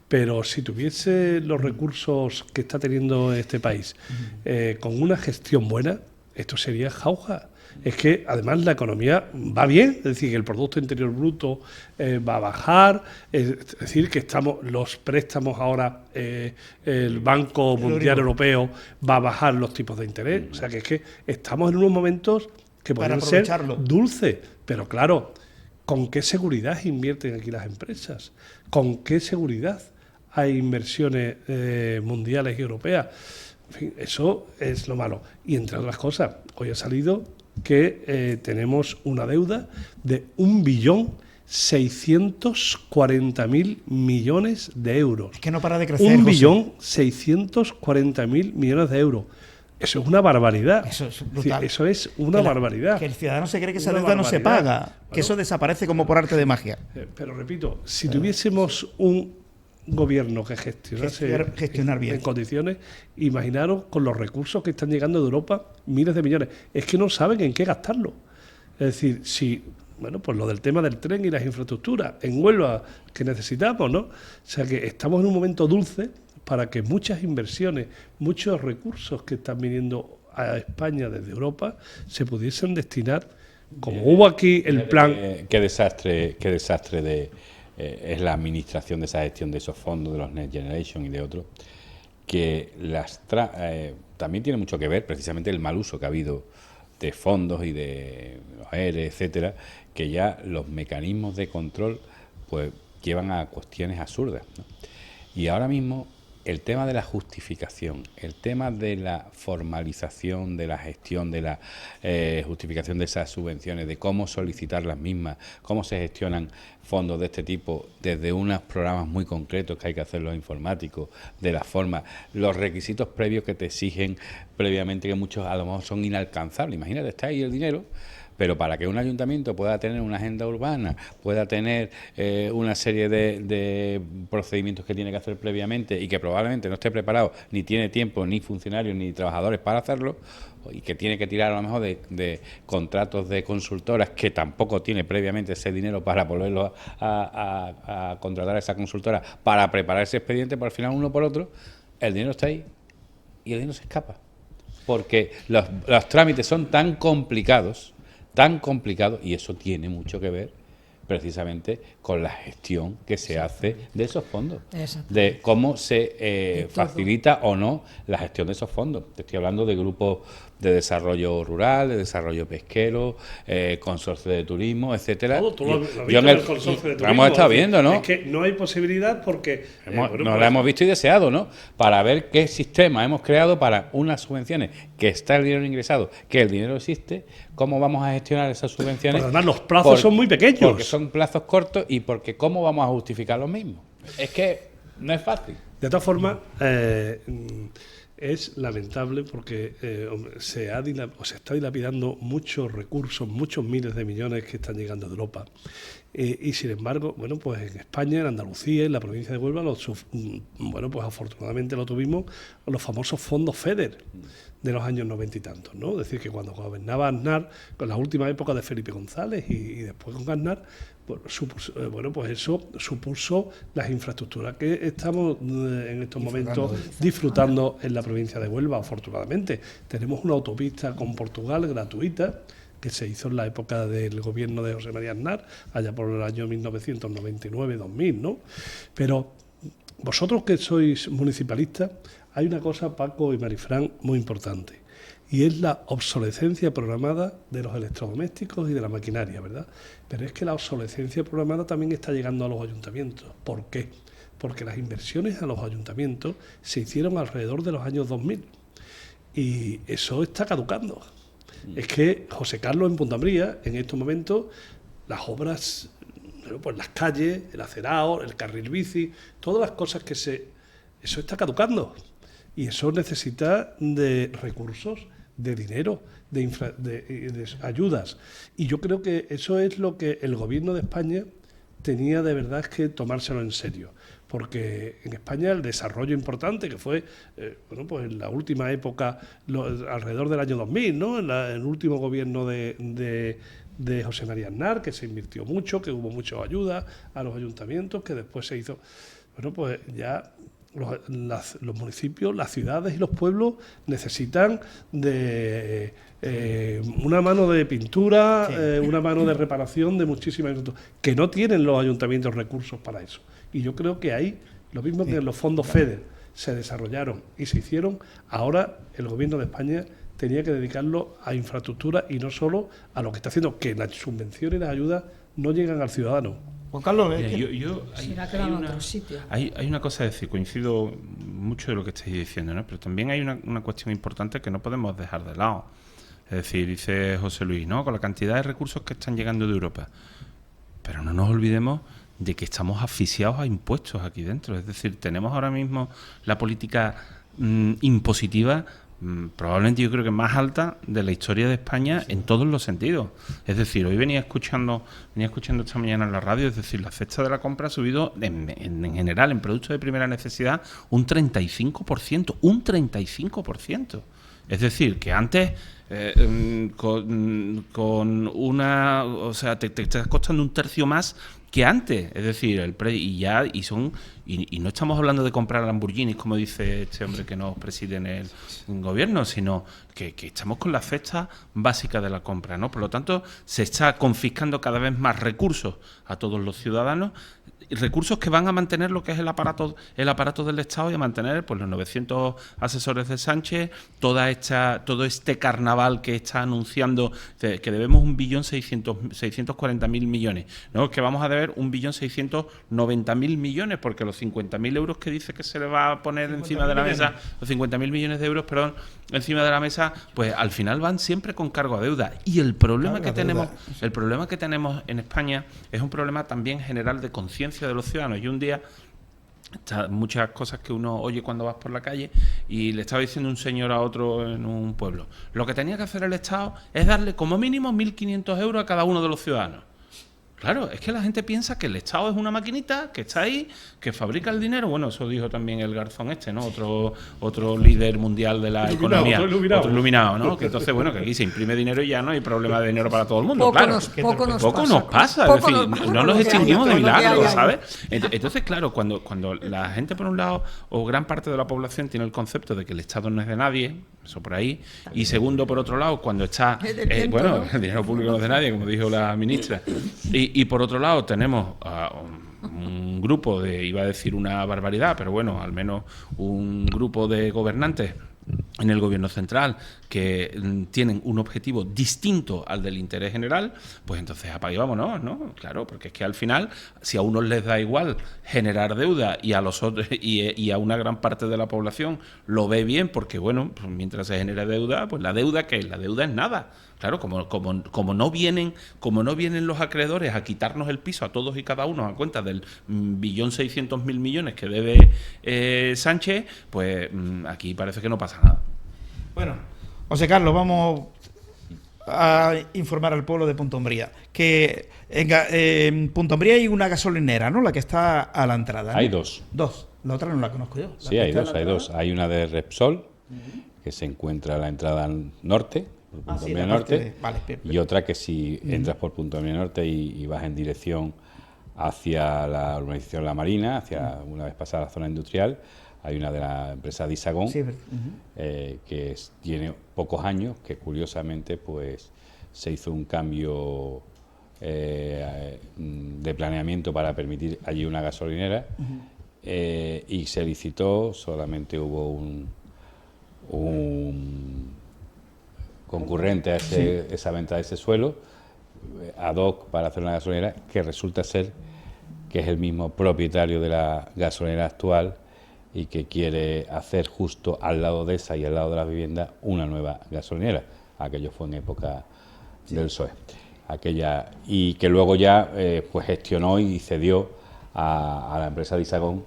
Pero si tuviese los recursos que está teniendo este país con una gestión buena, esto sería jauja. Es que además la economía va bien, es decir, que el Producto Interior Bruto va a bajar, es decir, que los préstamos ahora, el Banco Mundial Europeo va a bajar los tipos de interés, o sea que es que estamos en unos momentos que Para pueden ser aprovecharlo. dulces, pero claro, ¿con qué seguridad invierten aquí las empresas? ¿Con qué seguridad hay inversiones mundiales y europeas. En fin, eso es lo malo. Y entre otras cosas, hoy ha salido que tenemos una deuda de 1.640.000 millones de euros. Es que no para de crecer, José. 1.640.000 millones de euros. Eso es una barbaridad. Eso es brutal. Eso es una barbaridad. Que el ciudadano se cree que esa Una deuda no se barbaridad. paga, que eso desaparece como por arte de magia. Pero repito, si tuviésemos un gobierno que Gestionar bien. en condiciones, imaginaros con los recursos que están llegando de Europa, miles de millones. Es que no saben en qué gastarlo. Es decir, si, bueno, pues lo del tema del tren y las infraestructuras en Huelva que necesitamos, ¿no? O sea que estamos en un momento dulce para que muchas inversiones, muchos recursos que están viniendo a España desde Europa se pudiesen destinar, como hubo aquí el plan. Qué desastre es la administración de esa gestión de esos fondos, de los Next Generation y de otros, que también tiene mucho que ver precisamente el mal uso que ha habido de fondos y de los ERE, etcétera, que ya los mecanismos de control pues llevan a cuestiones absurdas, ¿no? Y ahora mismo el tema de la justificación, el tema de la formalización de la gestión, de la justificación de esas subvenciones, de cómo solicitar las mismas, cómo se gestionan fondos de este tipo, desde unos programas muy concretos que hay que hacer los informáticos, de la forma, los requisitos previos que te exigen previamente, que muchos a lo mejor son inalcanzables. Imagínate, está ahí el dinero, pero para que un ayuntamiento pueda tener una agenda urbana, pueda tener una serie de procedimientos que tiene que hacer previamente y que probablemente no esté preparado, ni tiene tiempo, ni funcionarios, ni trabajadores para hacerlo, y que tiene que tirar a lo mejor de contratos de consultoras que tampoco tiene previamente ese dinero para volverlo a contratar a esa consultora para preparar ese expediente, por al final uno por otro, el dinero está ahí y el dinero se escapa. Porque los trámites son tan complicados, y eso tiene mucho que ver precisamente con la gestión que se hace de esos fondos, de cómo se facilita o no la gestión de esos fondos. Te estoy hablando de grupos de desarrollo rural, de desarrollo pesquero, consorcio de turismo, etcétera. Todo lo visto en el consorcio de turismo. Lo hemos estado viendo, ¿no? Es que no hay posibilidad porque Nos la hemos visto y deseado, ¿no? Para ver qué sistema hemos creado para unas subvenciones, que está el dinero ingresado, que el dinero existe, cómo vamos a gestionar esas subvenciones. Pero además los plazos son muy pequeños. Porque son plazos cortos y porque cómo vamos a justificar los mismos. Es que no es fácil. De todas formas, es lamentable porque se está dilapidando muchos recursos, muchos miles de millones que están llegando de Europa. Y sin embargo, bueno, pues en España, en Andalucía, en la provincia de Huelva, bueno, pues afortunadamente lo tuvimos los famosos fondos FEDER de los años 90 y tantos, ¿no? Es decir, que cuando gobernaba Aznar, con la última época de Felipe González y después con Aznar, bueno, pues eso supuso las infraestructuras que estamos en estos momentos disfrutando en la provincia de Huelva, afortunadamente. Tenemos una autopista con Portugal gratuita, que se hizo en la época del gobierno de José María Aznar, allá por el año 1999-2000, ¿no? Pero vosotros que sois municipalistas, hay una cosa, Paco y Marifran, muy importante, y es la obsolescencia programada de los electrodomésticos y de la maquinaria, ¿verdad? Pero es que la obsolescencia programada también está llegando a los ayuntamientos. ¿Por qué? Porque las inversiones a los ayuntamientos se hicieron alrededor de los años 2000 y eso está caducando. Es que José Carlos en Punta Umbría, en estos momentos, las obras, pues las calles, el acerado, el carril bici, todas las cosas eso está caducando. Y eso necesita de recursos, de dinero, de ayudas. Y yo creo que eso es lo que el gobierno de España tenía de verdad que tomárselo en serio. Porque en España el desarrollo importante que fue, bueno, pues en la última época, alrededor del año 2000, ¿no? En el último gobierno de José María Aznar, que se invirtió mucho, que hubo muchas ayudas a los ayuntamientos, que después se hizo, bueno, pues ya los municipios, las ciudades y los pueblos necesitan de una mano de pintura, una mano de reparación de muchísimas cosas, que no tienen los ayuntamientos recursos para eso. Y yo creo que ahí, lo mismo que en los fondos FEDER se desarrollaron y se hicieron, ahora el gobierno de España tenía que dedicarlo a infraestructura y no solo a lo que está haciendo, que las subvenciones y las ayudas no llegan al ciudadano. Juan Carlos, Mira, Será que van a otro sitio. hay una cosa, es decir, coincido mucho de lo que estáis diciendo, ¿no? Pero también hay una cuestión importante que no podemos dejar de lado. Es decir, dice José Luis, ¿no? Con la cantidad de recursos que están llegando de Europa. Pero no nos olvidemos de que estamos asfixiados a impuestos aquí dentro. Es decir, tenemos ahora mismo la política impositiva probablemente yo creo que más alta de la historia de España en todos los sentidos. Es decir, hoy venía escuchando esta mañana en la radio, es decir, la cesta de la compra ha subido en general, en productos de primera necesidad, un 35%. Un 35%. Es decir, que antes con una... O sea, te estás costando un tercio más que antes. Es decir, y no estamos hablando de comprar Lamborghinis, como dice este hombre que nos preside en el gobierno, sino que estamos con la cesta básica de la compra, ¿no? Por lo tanto, se está confiscando cada vez más recursos a todos los ciudadanos, recursos que van a mantener lo que es el aparato del Estado y a mantener pues los 900 asesores de Sánchez, todo este carnaval que está anunciando que debemos 1.640.000 millones, ¿no? Que vamos a deber 1.690.000 millones, porque los 50.000 euros que dice que se le va a poner encima de la mesa, los 50.000 millones de euros, perdón, encima de la mesa, pues al final van siempre con cargo a deuda. Y el problema que tenemos en España es un problema también general de conciencia de los ciudadanos. Y un día, muchas cosas que uno oye cuando vas por la calle, y le estaba diciendo un señor a otro en un pueblo, lo que tenía que hacer el Estado es darle como mínimo 1.500 euros a cada uno de los ciudadanos. Claro, es que la gente piensa que el Estado es una maquinita que está ahí, que fabrica el dinero. Bueno, eso dijo también el Garzón ¿no? Otro líder mundial de la economía. Otro iluminado, ¿no? Que entonces, bueno, que aquí se imprime dinero y ya no hay problema de dinero para todo el mundo. Poco nos pasa. Es decir, no nos extinguimos de milagro, ¿sabes? Entonces, claro, cuando la gente, por un lado, o gran parte de la población tiene el concepto de que el Estado no es de nadie, eso por ahí, y segundo, por otro lado, cuando está... el dinero público no es de nadie, como dijo la ministra, y por otro lado tenemos a un grupo iba a decir una barbaridad, pero bueno, al menos un grupo de gobernantes en el gobierno central que tienen un objetivo distinto al del interés general, pues entonces apague y vámonos, ¿no? Claro, porque es que al final, si a unos les da igual generar deuda y a los otros y a una gran parte de la población lo ve bien, porque bueno, pues mientras se genera deuda, pues la deuda ¿qué es? La deuda es nada. Claro, como no vienen los acreedores a quitarnos el piso a todos y cada uno a cuenta del 1.600.000 millones que debe Sánchez, pues aquí parece que no pasa nada. Bueno, José Carlos, vamos a informar al pueblo de Punta Umbría que en Punta Umbría hay una gasolinera, ¿no? La que está a la entrada, ¿no? Hay dos. La otra no la conozco yo. Sí, hay dos. Hay una de Repsol, que se encuentra a la entrada norte, por Punta Umbría Norte, y otra que si entras por Punta Umbría Norte y vas en dirección hacia la urbanización La Marina, una vez pasada la zona industrial, hay una de la empresa Disagón, que tiene pocos años, que curiosamente pues se hizo un cambio de planeamiento para permitir allí una gasolinera, y se licitó, solamente hubo un concurrente a esa venta de ese suelo ad hoc para hacer una gasolinera, que resulta ser que es el mismo propietario de la gasolinera actual y que quiere hacer justo al lado de esa y al lado de las viviendas una nueva gasolinera. Aquello fue en época del PSOE. Y que luego ya pues gestionó y cedió a la empresa Disagón,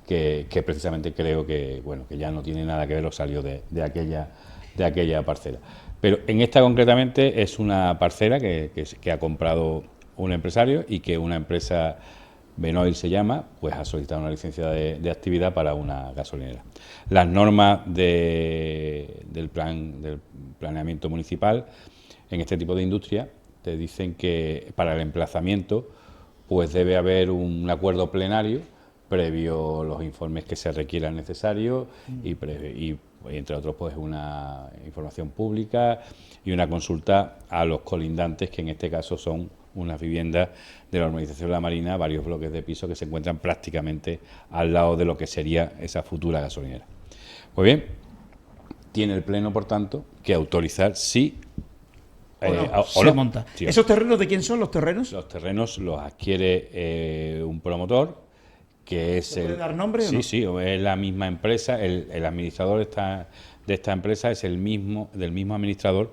que precisamente creo que ya no tiene nada que ver o salió de aquella parcela. Pero en esta concretamente es una parcela que ha comprado un empresario y que una empresa, Benoil se llama, pues ha solicitado una licencia de actividad para una gasolinera. Las normas del planeamiento municipal en este tipo de industria te dicen que para el emplazamiento pues debe haber un acuerdo plenario previo los informes que se requieran necesarios y entre otros pues una información pública y una consulta a los colindantes, que en este caso son unas viviendas de la urbanización La Marina, varios bloques de pisos que se encuentran prácticamente al lado de lo que sería esa futura gasolinera. Pues bien, tiene el Pleno, por tanto, que autorizar si se no. monta. Sí, ¿Esos terrenos de quién son los terrenos? Los terrenos los adquiere un promotor que es ¿Se puede dar nombre o sí, no? sí, es la misma empresa, el administrador de esta empresa es el mismo administrador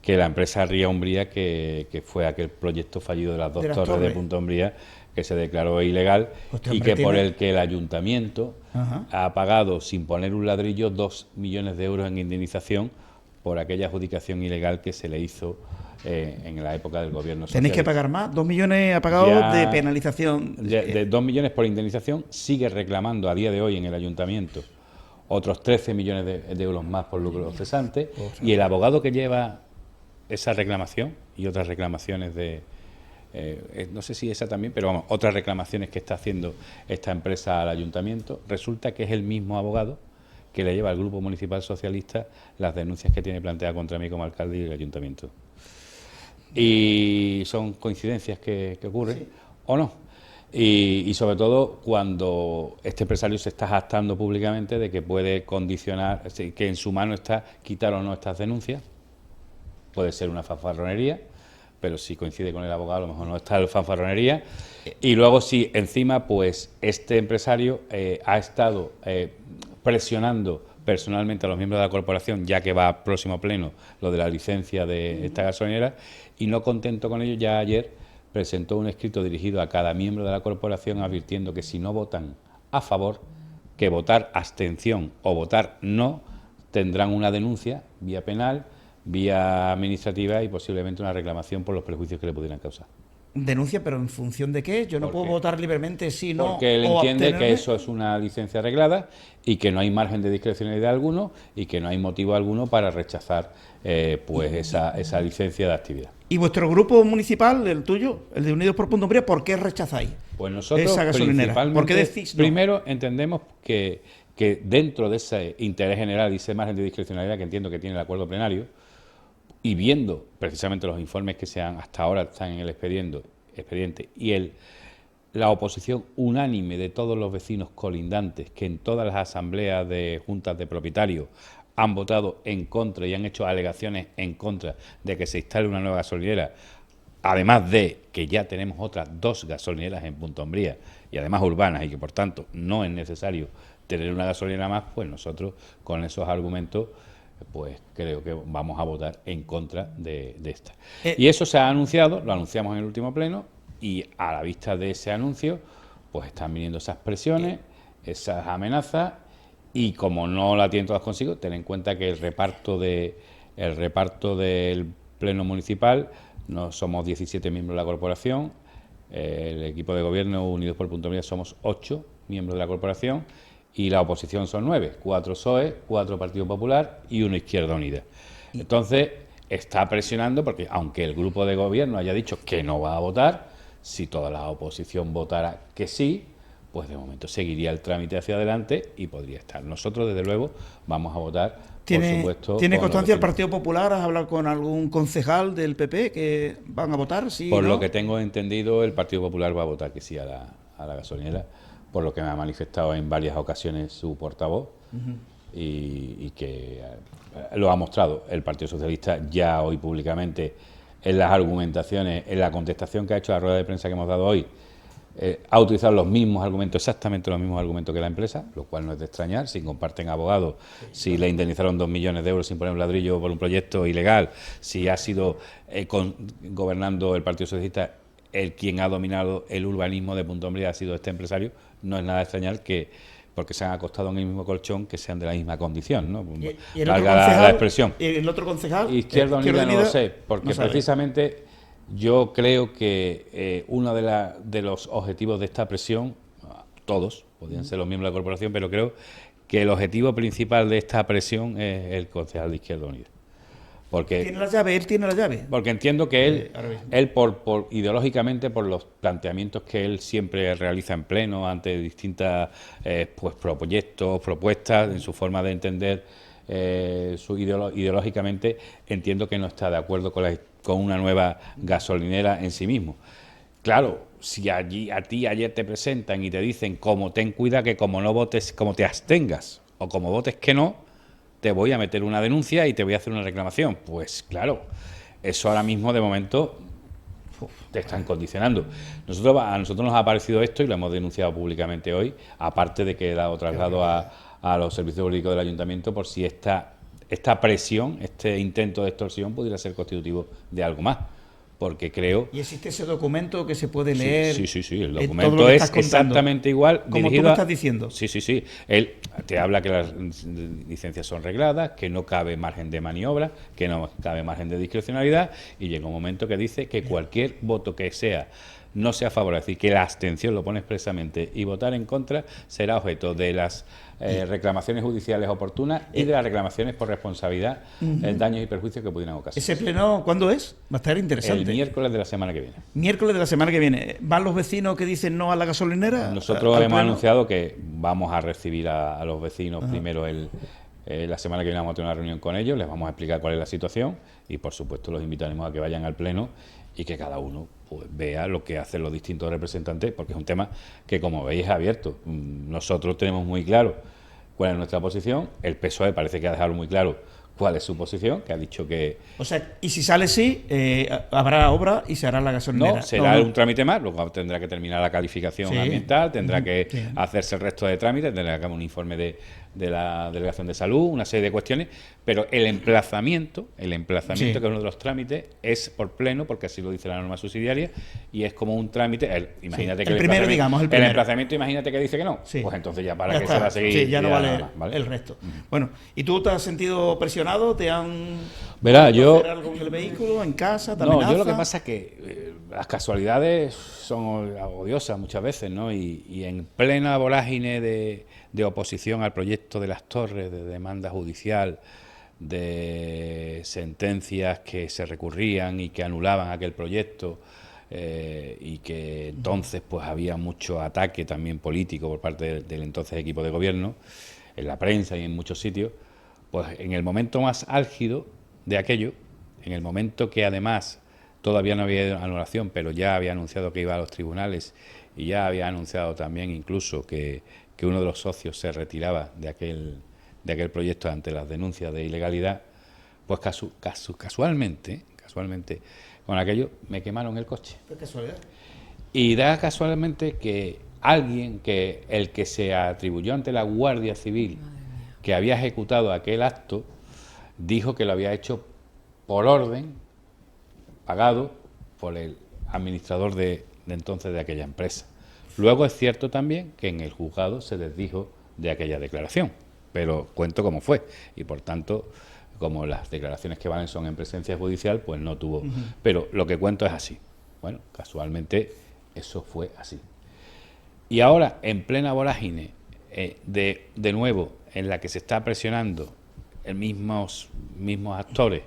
que la empresa Ría Umbría, que fue aquel proyecto fallido de las dos De las torres de torres. Punta Umbría, que se declaró ilegal Hostia, y hombre, que por tiene- el que el ayuntamiento Ajá. ha pagado, sin poner un ladrillo, 2 millones de euros en indemnización por aquella adjudicación ilegal que se le hizo en la época del gobierno socialista. Tenéis que pagar más, 2 millones ha pagado Ya- de penalización. De 2 millones por indemnización, sigue reclamando a día de hoy en el ayuntamiento otros 13 millones de euros más por lucro cesante, y el abogado que lleva esa reclamación y otras reclamaciones no sé si esa también, pero vamos, otras reclamaciones que está haciendo esta empresa al ayuntamiento, resulta que es el mismo abogado que le lleva al Grupo Municipal Socialista las denuncias que tiene planteadas contra mí como alcalde y el ayuntamiento. Y son coincidencias que ocurren, o no. Y sobre todo cuando este empresario se está jactando públicamente de que puede condicionar, que en su mano está quitar o no estas denuncias. Puede ser una fanfarronería, pero si coincide con el abogado, a lo mejor no está la fanfarronería. Y luego, si encima, pues este empresario ha estado presionando personalmente a los miembros de la corporación, ya que va a próximo pleno lo de la licencia de esta gasolinera, y no contento con ello, ya ayer presentó un escrito dirigido a cada miembro de la corporación advirtiendo que si no votan a favor, que votar abstención o votar no, tendrán una denuncia vía penal, vía administrativa y posiblemente una reclamación por los perjuicios que le pudieran causar. Denuncia, pero ¿en función de qué? Yo no ¿Por puedo qué? votar libremente si no. Porque él o entiende abstenerme. que eso es una licencia arreglada y que no hay margen de discrecionalidad alguno y que no hay motivo alguno para rechazar pues esa licencia de actividad. ¿Y vuestro grupo municipal, el tuyo, el de Unidos por Punta Umbría, por qué rechazáis Pues nosotros esa gasolinera? principalmente, ¿Por qué decís no? primero entendemos que dentro de ese interés general y ese margen de discrecionalidad que entiendo que tiene el acuerdo plenario, y viendo precisamente los informes que hasta ahora están en el expediente y la oposición unánime de todos los vecinos colindantes que en todas las asambleas de juntas de propietarios han votado en contra y han hecho alegaciones en contra de que se instale una nueva gasolinera, además de que ya tenemos otras 2 gasolineras en Punta Umbría y además urbanas y que por tanto no es necesario tener una gasolinera más, pues nosotros con esos argumentos pues creo que vamos a votar en contra de esta. Y eso se ha anunciado, lo anunciamos en el último pleno, y a la vista de ese anuncio, pues están viniendo esas presiones, esas amenazas, y como no la tienen todas consigo, ten en cuenta que el reparto del pleno municipal, no somos 17 miembros de la corporación, el equipo de gobierno Unidos por Punta Umbría somos 8 miembros de la corporación, y la oposición son 9, 4 PSOE, 4 Partido Popular y 1 Izquierda Unida. Entonces, está presionando porque, aunque el grupo de gobierno haya dicho que no va a votar, si toda la oposición votara que sí, pues de momento seguiría el trámite hacia adelante y podría estar. Nosotros, desde luego, vamos a votar, por supuesto. ¿Tiene con los constancia el vecinos. Partido Popular? ¿Has hablado con algún concejal del PP que van a votar? ¿Sí, Por no? lo que tengo entendido, el Partido Popular va a votar que sí a la gasolinera, por lo que me ha manifestado en varias ocasiones su portavoz, y que lo ha mostrado el Partido Socialista ya hoy públicamente en las argumentaciones, en la contestación que ha hecho a la rueda de prensa que hemos dado hoy. Ha utilizado los mismos argumentos, exactamente los mismos argumentos que la empresa, lo cual no es de extrañar. Si comparten abogados, si le indemnizaron 2 millones de euros sin poner un ladrillo por un proyecto ilegal, si ha sido gobernando el Partido Socialista quien ha dominado el urbanismo de Punta Umbría ha sido este empresario, no es nada de extrañar que, porque se han acostado en el mismo colchón, que sean de la misma condición, ¿no? ¿Y el otro Valga la concejal? expresión. ¿Y el otro concejal? Izquierda Unida no lo sé, porque no sabe. precisamente yo creo que uno de los objetivos de esta presión, todos podrían ser los miembros de la corporación, pero creo que el objetivo principal de esta presión es el concejal de Izquierda Unida. Porque ¿Tiene la llave? ¿Él tiene la llave? porque entiendo que ahora mismo. él por ideológicamente, por los planteamientos que él siempre realiza en pleno ante distintas pues proyectos, propuestas, en su forma de entender ideológicamente, entiendo que no está de acuerdo con una nueva gasolinera en sí mismo. Claro, si a ti ayer te presentan y te dicen, como ten cuidado que como no votes, como te abstengas o como votes que no, te voy a meter una denuncia y te voy a hacer una reclamación. Pues claro, eso ahora mismo, de momento, te están condicionando. A nosotros nos ha parecido esto y lo hemos denunciado públicamente hoy, aparte de que he dado traslado a los servicios jurídicos del ayuntamiento por si esta presión, este intento de extorsión pudiera ser constitutivo de algo más. Porque creo... ¿Y existe ese documento que se puede leer? Sí, el documento es exactamente igual. Como tú me estás diciendo. Sí. Él te habla que las licencias son regladas, que no cabe margen de maniobra, que no cabe margen de discrecionalidad, y llega un momento que dice que cualquier voto que sea no sea favorable, es decir, que la abstención lo pone expresamente, y votar en contra será objeto de las reclamaciones judiciales oportunas y de las reclamaciones por responsabilidad, daños y perjuicios que pudieran ocasionar. ¿Ese pleno cuándo es? Va a estar interesante. El miércoles de la semana que viene. Miércoles de la semana que viene. ¿Van los vecinos que dicen no a la gasolinera? Nosotros hemos anunciado que vamos a recibir a los vecinos primero la semana que viene. Vamos a tener una reunión con ellos, les vamos a explicar cuál es la situación y, por supuesto, los invitaremos a que vayan al pleno y que cada uno pues vea lo que hacen los distintos representantes, porque es un tema que, como veis, es abierto. Nosotros tenemos muy claro cuál es nuestra posición, el PSOE parece que ha dejado muy claro cuál es su posición, que ha dicho que... O sea, y si sale sí, habrá obra y se hará la gasolinera. No, será un trámite más, luego tendrá que terminar la calificación ambiental, tendrá que hacerse el resto de trámites, tendrá que haber un informe de la Delegación de Salud, una serie de cuestiones, pero el emplazamiento, que es uno de los trámites, es por pleno, porque así lo dice la norma subsidiaria, y es como un trámite, imagínate que el primero, digamos, el emplazamiento, imagínate que dice que no, pues entonces ya para qué se va a seguir. Sí, ya no vale el resto. Bueno, ¿y tú te has sentido presionado? ¿Te han hacer algo en el vehículo, en casa? ¿Te amenaza? Yo lo que pasa es que las casualidades son odiosas muchas veces, ¿no? Y en plena vorágine de oposición al proyecto de las Torres, de demanda judicial, de sentencias que se recurrían y que anulaban aquel proyecto, y que entonces pues había mucho ataque también político por parte del entonces equipo de gobierno, en la prensa y en muchos sitios, pues en el momento más álgido de aquello, en el momento que además todavía no había anulación, pero ya había anunciado que iba a los tribunales y ya había anunciado también incluso que uno de los socios se retiraba de aquel proyecto ante las denuncias de ilegalidad, pues casualmente con aquello me quemaron el coche. ¿Qué casualidad? Y da casualmente que alguien el que se atribuyó ante la Guardia Civil que había ejecutado aquel acto, dijo que lo había hecho por orden, pagado por el administrador de entonces de aquella empresa. Luego es cierto también que en el juzgado se desdijo de aquella declaración, pero cuento cómo fue, y por tanto, como las declaraciones que valen son en presencia judicial, pues no tuvo. Pero lo que cuento es así. Bueno, casualmente eso fue así. Y ahora, en plena vorágine, de nuevo, en la que se está presionando mismos actores,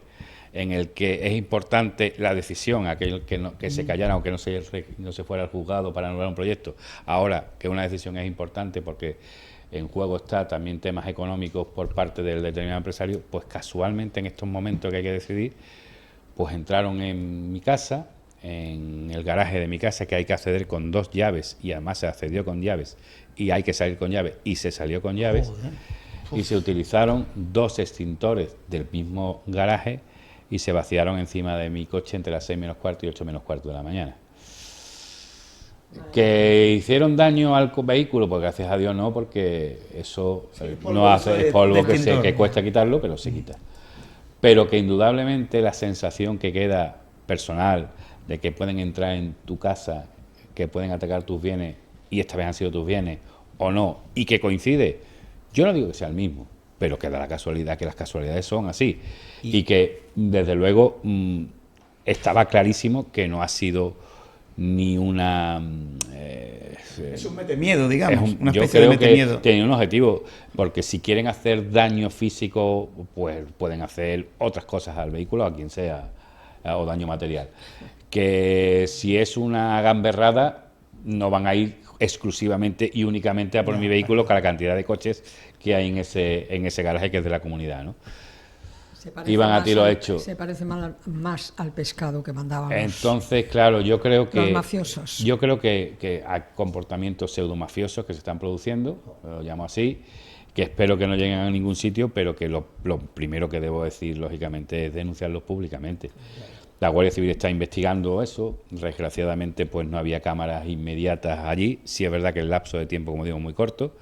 en el que es importante la decisión, aquel que se callara o que no se fuera al juzgado para anular un proyecto, ahora que una decisión es importante porque en juego está también temas económicos por parte del determinado empresario, pues casualmente en estos momentos que hay que decidir, pues entraron en mi casa, en el garaje de mi casa, que hay que acceder con 2 llaves, y además se accedió con llaves, y hay que salir con llaves, y se salió con llaves, y se utilizaron 2 extintores del mismo garaje, y se vaciaron encima de mi coche entre las 6 menos cuarto y 8 menos cuarto de la mañana. ¿Que hicieron daño al vehículo? Pues gracias a Dios no, porque eso no hace, es polvo que cuesta quitarlo, pero se quita. Pero que indudablemente la sensación que queda personal de que pueden entrar en tu casa, que pueden atacar tus bienes, y esta vez han sido tus bienes, o no, y que coincide, yo no digo que sea el mismo, pero que da la casualidad, que las casualidades son así, y que desde luego estaba clarísimo que no ha sido ni una... es un metemiedo, digamos, una yo especie creo de metemiedo. Que tenía un objetivo, porque si quieren hacer daño físico, pues pueden hacer otras cosas al vehículo, a quien sea, o daño material. Que si es una gamberrada, no van a ir exclusivamente y únicamente a por mi vehículo, con la cantidad de coches que hay en ese garaje que es de la comunidad, ¿no? Iban a tiro hecho. Se parece más al pescado que mandaban Entonces, claro, yo creo que los mafiosos. Yo creo que hay comportamientos pseudomafiosos que se están produciendo, lo llamo así, que espero que no lleguen a ningún sitio, pero que lo primero que debo decir, lógicamente, es denunciarlos públicamente. La Guardia Civil está investigando eso. Desgraciadamente, pues no había cámaras inmediatas allí. Sí es verdad que el lapso de tiempo, como digo, es muy corto,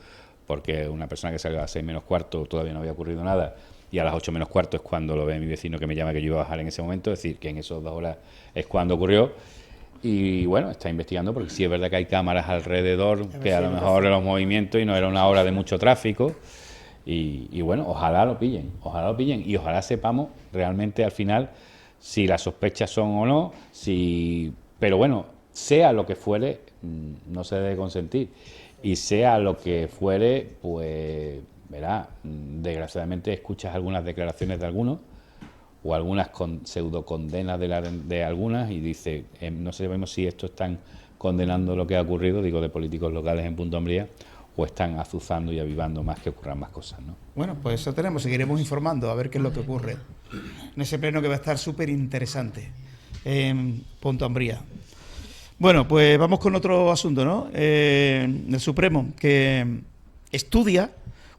porque una persona que salió a las 6 menos cuarto todavía no había ocurrido nada, y a las 8 menos cuarto es cuando lo ve mi vecino que me llama que yo iba a bajar en ese momento, es decir, que en esas 2 horas es cuando ocurrió. Y bueno, está investigando porque sí es verdad que hay cámaras alrededor, que a lo mejor los movimientos y no era una hora de mucho tráfico. Y bueno, ojalá lo pillen y ojalá sepamos realmente al final si las sospechas son o no, pero bueno, sea lo que fuere, no se debe consentir. Y sea lo que fuere, pues verá, desgraciadamente escuchas algunas declaraciones de algunos o algunas pseudo condenas de algunas y dice, no sabemos si esto están condenando lo que ha ocurrido, digo, de políticos locales en Punta Umbría, o están azuzando y avivando más que ocurran más cosas, ¿no? Bueno, pues eso tenemos, seguiremos informando a ver qué es lo que ocurre en ese pleno que va a estar súper interesante en Punta Umbría. Bueno, pues vamos con otro asunto, ¿no? El Supremo, que estudia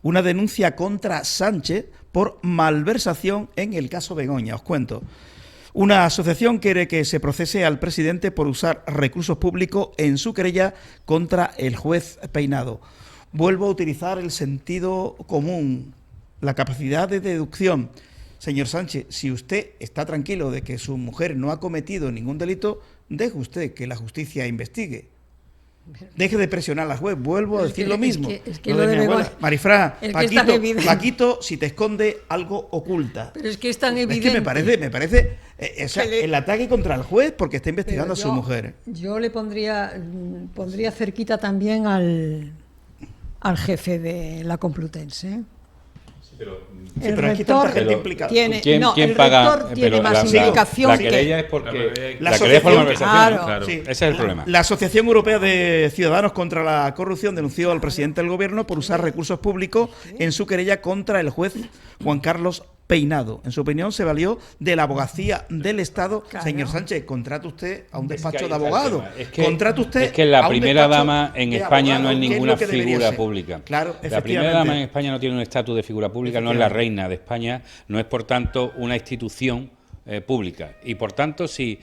una denuncia contra Sánchez por malversación en el caso Begoña. Os cuento. Una asociación quiere que se procese al presidente por usar recursos públicos en su querella contra el juez Peinado. Vuelvo a utilizar el sentido común, la capacidad de deducción. Señor Sánchez, si usted está tranquilo de que su mujer no ha cometido ningún delito, deje usted que la justicia investigue. Deje de presionar a la juez. Vuelvo a decir lo mismo. Es que lo de Begoña, Marifra, Paquito, si te esconde, algo oculta. Pero es que es tan evidente. Es que me parece el ataque contra el juez porque está investigando a su mujer. Yo le pondría cerquita también al jefe de la Complutense. Pero aquí tanta gente implicada. ¿Quién paga? Rector tiene más implicación. La querella es porque la querella es por malversación. Claro. Sí. Ese es el problema. La Asociación Europea de Ciudadanos contra la Corrupción denunció al presidente del gobierno por usar recursos públicos en su querella contra el juez Juan Carlos Peinado. En su opinión, se valió de la abogacía del Estado. Claro. Señor Sánchez, contrate usted a un despacho de abogados. Contrate usted es que la a un primera despacho dama en de España no es abogados, que ninguna lo que debería figura ser. pública. Claro, la primera dama en efectivamente. España no tiene un estatus de figura pública, no es la reina de España, no es por tanto una institución pública. Y por tanto, si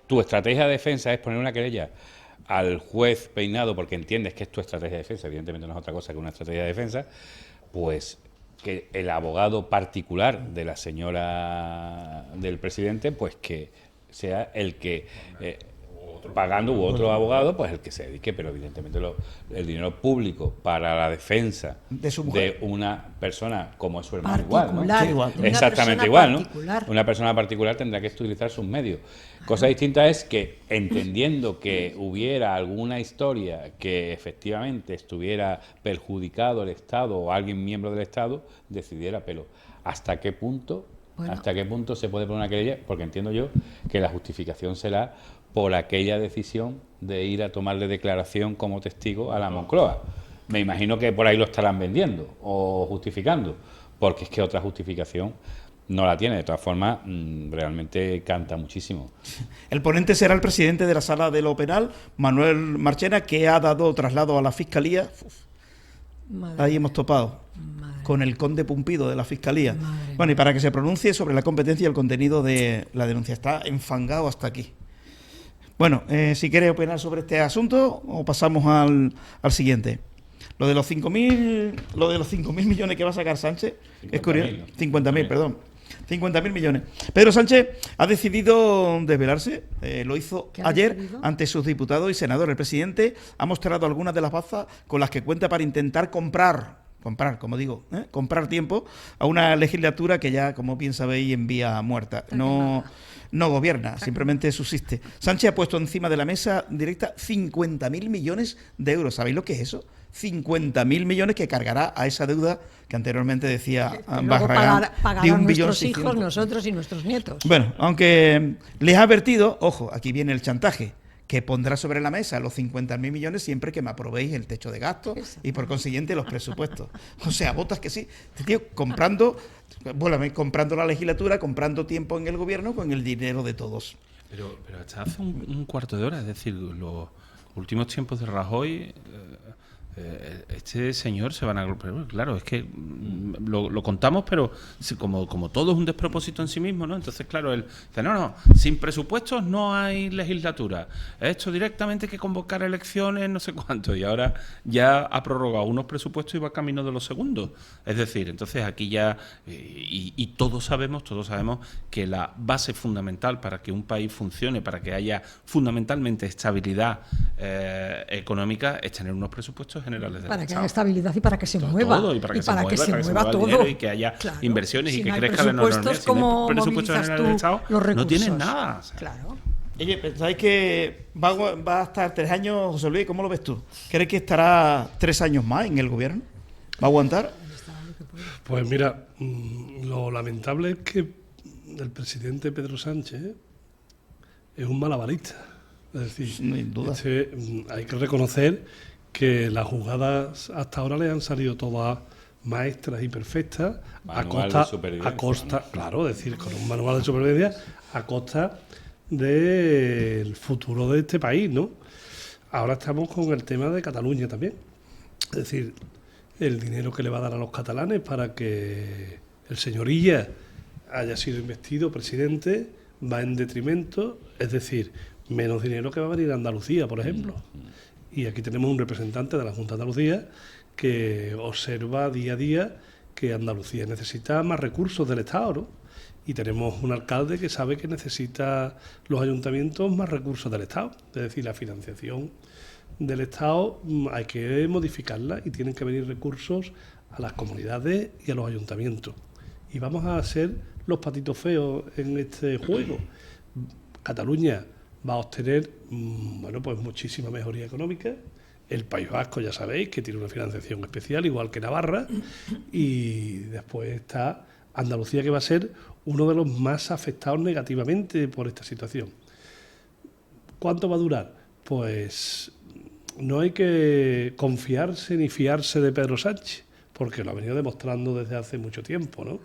tu estrategia de defensa es poner una querella al juez Peinado porque entiendes que es tu estrategia de defensa, evidentemente no es otra cosa que una estrategia de defensa, pues que el abogado particular de la señora del presidente, pues que sea el que, pagando u otro abogado, pues el que se dedique, pero evidentemente el dinero público para la defensa De su mujer. de una persona como es su hermano Particular, igual, ¿no? Sí, igual. de una Exactamente persona igual, ¿no? particular. Una persona particular tendrá que utilizar sus medios. Cosa distinta es que, entendiendo que hubiera alguna historia que efectivamente estuviera perjudicado el Estado o alguien miembro del Estado, decidiera, pero ¿hasta qué punto? Bueno. ¿Hasta qué punto se puede poner una querella? Porque entiendo yo que la justificación será por aquella decisión de ir a tomarle declaración como testigo a la Moncloa. Me imagino que por ahí lo estarán vendiendo o justificando, porque es que otra justificación no la tiene. De todas formas, realmente canta muchísimo. El ponente será el presidente de la Sala de lo Penal, Manuel Marchena, que ha dado traslado a la Fiscalía. Ahí hemos topado con el conde Pumpido de la Fiscalía. Bueno, y para que se pronuncie sobre la competencia y el contenido de la denuncia. Está enfangado hasta aquí. Bueno, si quiere opinar sobre este asunto o pasamos al siguiente. Lo de los 5.000 millones que va a sacar Sánchez es curioso. 50.000, perdón. 50.000 millones. Pedro Sánchez ha decidido desvelarse, lo hizo ayer ante sus diputados y senadores. El presidente ha mostrado algunas de las bazas con las que cuenta para intentar comprar, como digo, comprar tiempo a una legislatura que ya, como bien sabéis, en vía muerta. No gobierna, simplemente subsiste. Sánchez ha puesto encima de la mesa directa 50.000 millones de euros. ¿Sabéis lo que es eso? 50.000 millones que cargará a esa deuda que anteriormente decía Barragán de 1.600.000. Nuestros hijos, nosotros y nuestros nietos. Bueno, aunque les ha advertido, ojo, aquí viene el chantaje, que pondrá sobre la mesa los 50.000 millones siempre que me aprobéis el techo de gasto y por consiguiente los presupuestos. O sea, votas que sí. Este tío comprando la legislatura, comprando tiempo en el gobierno con el dinero de todos. Pero hasta hace un cuarto de hora, es decir, los últimos tiempos de Rajoy Este señor se van a... Claro, es que lo contamos, pero como todo es un despropósito en sí mismo, ¿no? Entonces, claro, él dice, no, sin presupuestos no hay legislatura. Esto directamente hay que convocar elecciones, no sé cuánto. Y ahora ya ha prorrogado unos presupuestos y va camino de los segundos. Es decir, entonces aquí ya... Y todos sabemos que la base fundamental para que un país funcione, para que haya fundamentalmente estabilidad económica, es tener unos presupuestos generales del para Estado. que haya estabilidad y para que se mueva. Todo, y para que se mueva todo. dinero y que haya Claro. inversiones Si y que no hay crezca la economía. presupuestos, Si no hay ¿cómo presupuestos movilizas generales del Estado, los recursos? no tienes nada. O sea, Claro. Oye, ¿pensáis que va a estar 3 años, José Luis? ¿Cómo lo ves tú? ¿Crees que estará 3 años más en el gobierno? ¿Va a aguantar? Pues mira, lo lamentable es que el presidente Pedro Sánchez es un malabarista. Es decir, Sin duda. hay que reconocer que las jugadas hasta ahora le han salido todas maestras y perfectas Manual de supervivencia, a costa, ¿no? claro, es decir, con un manual de supervivencia a costa del futuro de este país, ¿no? Ahora estamos con el tema de Cataluña también. Es decir, el dinero que le va a dar a los catalanes para que el señor Illa haya sido investido presidente va en detrimento, es decir, menos dinero que va a venir a Andalucía, por ejemplo. Y aquí tenemos un representante de la Junta de Andalucía que observa día a día que Andalucía necesita más recursos del Estado, ¿no? Y tenemos un alcalde que sabe que necesita los ayuntamientos más recursos del Estado. Es decir, la financiación del Estado hay que modificarla y tienen que venir recursos a las comunidades y a los ayuntamientos. Y vamos a ser los patitos feos en este juego. Cataluña va a obtener pues muchísima mejoría económica. El País Vasco, ya sabéis, que tiene una financiación especial, igual que Navarra. Y después está Andalucía, que va a ser uno de los más afectados negativamente por esta situación. ¿Cuánto va a durar? Pues no hay que confiarse ni fiarse de Pedro Sánchez, porque lo ha venido demostrando desde hace mucho tiempo, ¿no?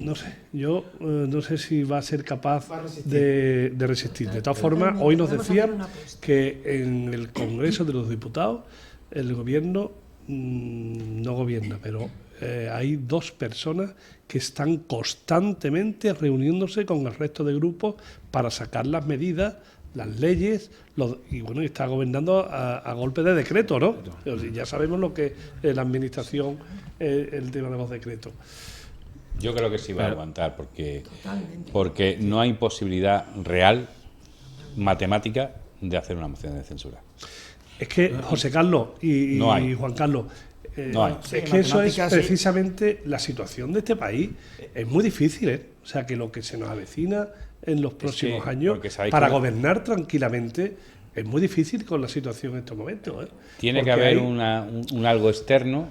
No sé, yo no sé si va a ser capaz de resistir. De todas formas, hoy nos decían que en el Congreso de los Diputados el gobierno no gobierna, pero hay 2 personas que están constantemente reuniéndose con el resto de grupos para sacar las medidas, las leyes, y bueno, y está gobernando a golpe de decreto, ¿no? Ya sabemos lo que es la administración, el tema de los decretos. Yo creo que sí va a aguantar porque no hay posibilidad real, matemática, de hacer una moción de censura. Es que, José Carlos y Juan Carlos, no hay. es que eso es precisamente la situación de este país. Es muy difícil, ¿eh? O sea, que lo que se nos avecina en los próximos años para gobernar tranquilamente es muy difícil con la situación en estos momentos, ¿eh? Tiene que haber un algo externo,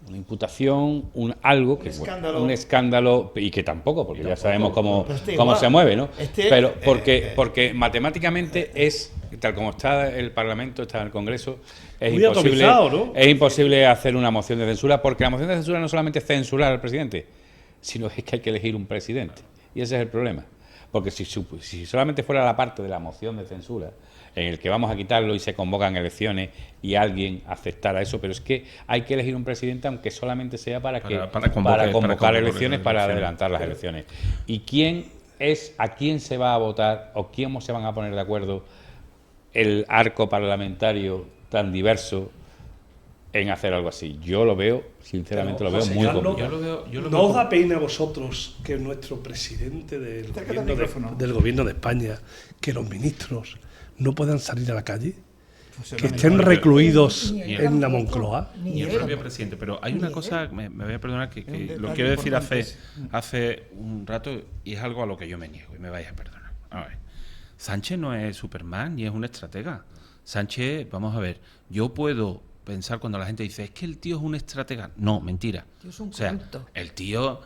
una imputación, algo que un escándalo, y que tampoco, porque ya sabemos cómo se mueve, ¿no? Pero porque matemáticamente es, tal como está el Parlamento, está el Congreso, es muy imposible, atomizado, ¿no? Es imposible hacer una moción de censura, porque la moción de censura no solamente es censurar al presidente, sino es que hay que elegir un presidente, y ese es el problema. Porque si solamente fuera la parte de la moción de censura, en el que vamos a quitarlo y se convocan elecciones y alguien aceptara eso, pero es que hay que elegir un presidente, aunque solamente sea para convocar elecciones, para adelantar las elecciones. ¿Y a quién se va a votar o quién se van a poner de acuerdo el arco parlamentario tan diverso en hacer algo así? Yo lo veo, sinceramente, lo veo muy complicado. ¿No os da pena a vosotros que nuestro presidente del gobierno de España, que los ministros no puedan salir a la calle, que estén recluidos en la Moncloa? Ni el propio presidente. Pero hay una cosa, me voy a perdonar, que lo quiero decir hace un rato, y es algo a lo que yo me niego, y me vais a perdonar. A ver, Sánchez no es Superman ni es un estratega. Sánchez, vamos a ver, yo puedo pensar cuando la gente dice, es que el tío es un estratega. No, mentira. Tío es un O sea, corrupto. el tío,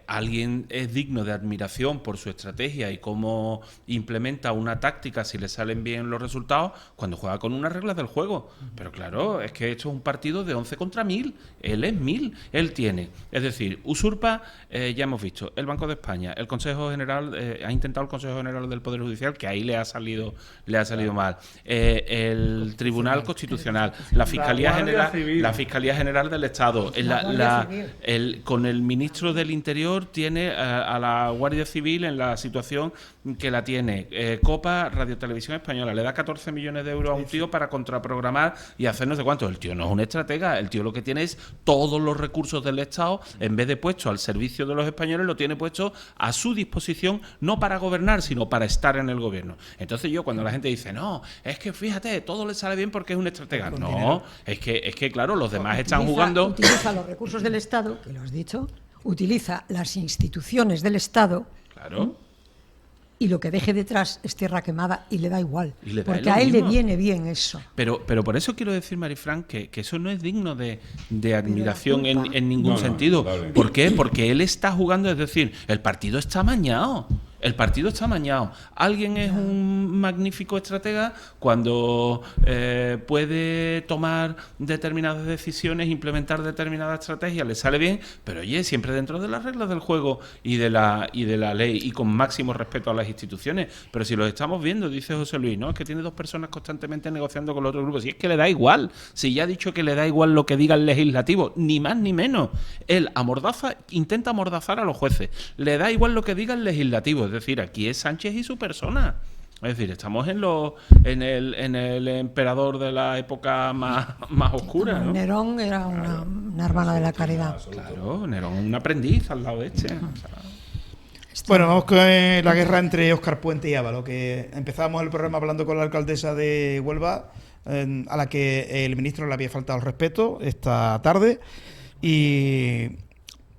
alguien es digno de admiración por su estrategia y cómo implementa una táctica si le salen bien los resultados cuando juega con unas reglas del juego. Pero claro, es que esto es un partido de 11 contra 1000. Él es 1000. Él tiene. Es decir, usurpa, ya hemos visto, el Banco de España, el Consejo General, ha intentado el Consejo General del Poder Judicial, que ahí le ha salido mal. El Tribunal Constitucional, la Fiscalía General del Estado, con el ministro del Interior tiene a la Guardia Civil en la situación que la tiene. Copa, Radio Televisión Española, le da 14 millones de euros a un tío para contraprogramar y hacer no sé cuánto. El tío no es un estratega, el tío lo que tiene es todos los recursos del Estado, en vez de puesto al servicio de los españoles, lo tiene puesto a su disposición, no para gobernar, sino para estar en el gobierno. Entonces yo, cuando la gente dice, no, es que fíjate, todo le sale bien porque es un estratega. No, es que claro, los demás están jugando... Utiliza los recursos del Estado, que lo has dicho, utiliza las instituciones del Estado. Claro. Y lo que deje detrás es tierra quemada y le da igual. Porque lo a él mismo. le viene bien eso. Pero por eso quiero decir, Marifran, que eso no es digno de admiración Pero la culpa- en ningún sentido. ¿Por qué? Porque él está jugando, es decir, el partido está amañado. El partido está amañado. Alguien es un magnífico estratega cuando puede tomar determinadas decisiones, implementar determinadas estrategias, le sale bien, pero oye, siempre dentro de las reglas del juego y de la ley y con máximo respeto a las instituciones. Pero si los estamos viendo, dice José Luis, ¿no? Es que tiene dos personas constantemente negociando con los otros grupos. Si es que le da igual, si ya ha dicho que le da igual lo que diga el legislativo, ni más ni menos. Él intenta amordazar a los jueces. Le da igual lo que diga el legislativo. Es decir, aquí es Sánchez y su persona. Es decir, estamos en el emperador de la época más oscura, ¿no? Nerón era una hermana de la caridad. Claro, Nerón, un aprendiz al lado de este. O sea, Bueno, vamos con la guerra entre Óscar Puente y Ábalos, que empezábamos el programa hablando con la alcaldesa de Huelva, a la que el ministro le había faltado el respeto esta tarde, y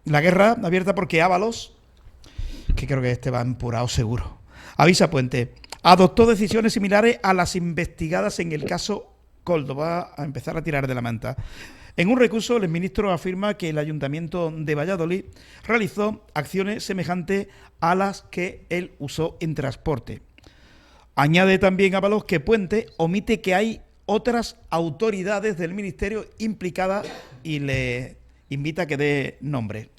la guerra abierta porque Ábalos, que creo que este va empurado seguro, avisa a Puente, adoptó decisiones similares a las investigadas en el caso Koldo. Va a empezar a tirar de la manta. En un recurso, el ministro afirma que el Ayuntamiento de Valladolid realizó acciones semejantes a las que él usó en transporte. Añade también Ábalos que Puente omite que hay otras autoridades del ministerio implicadas y le invita a que dé nombre.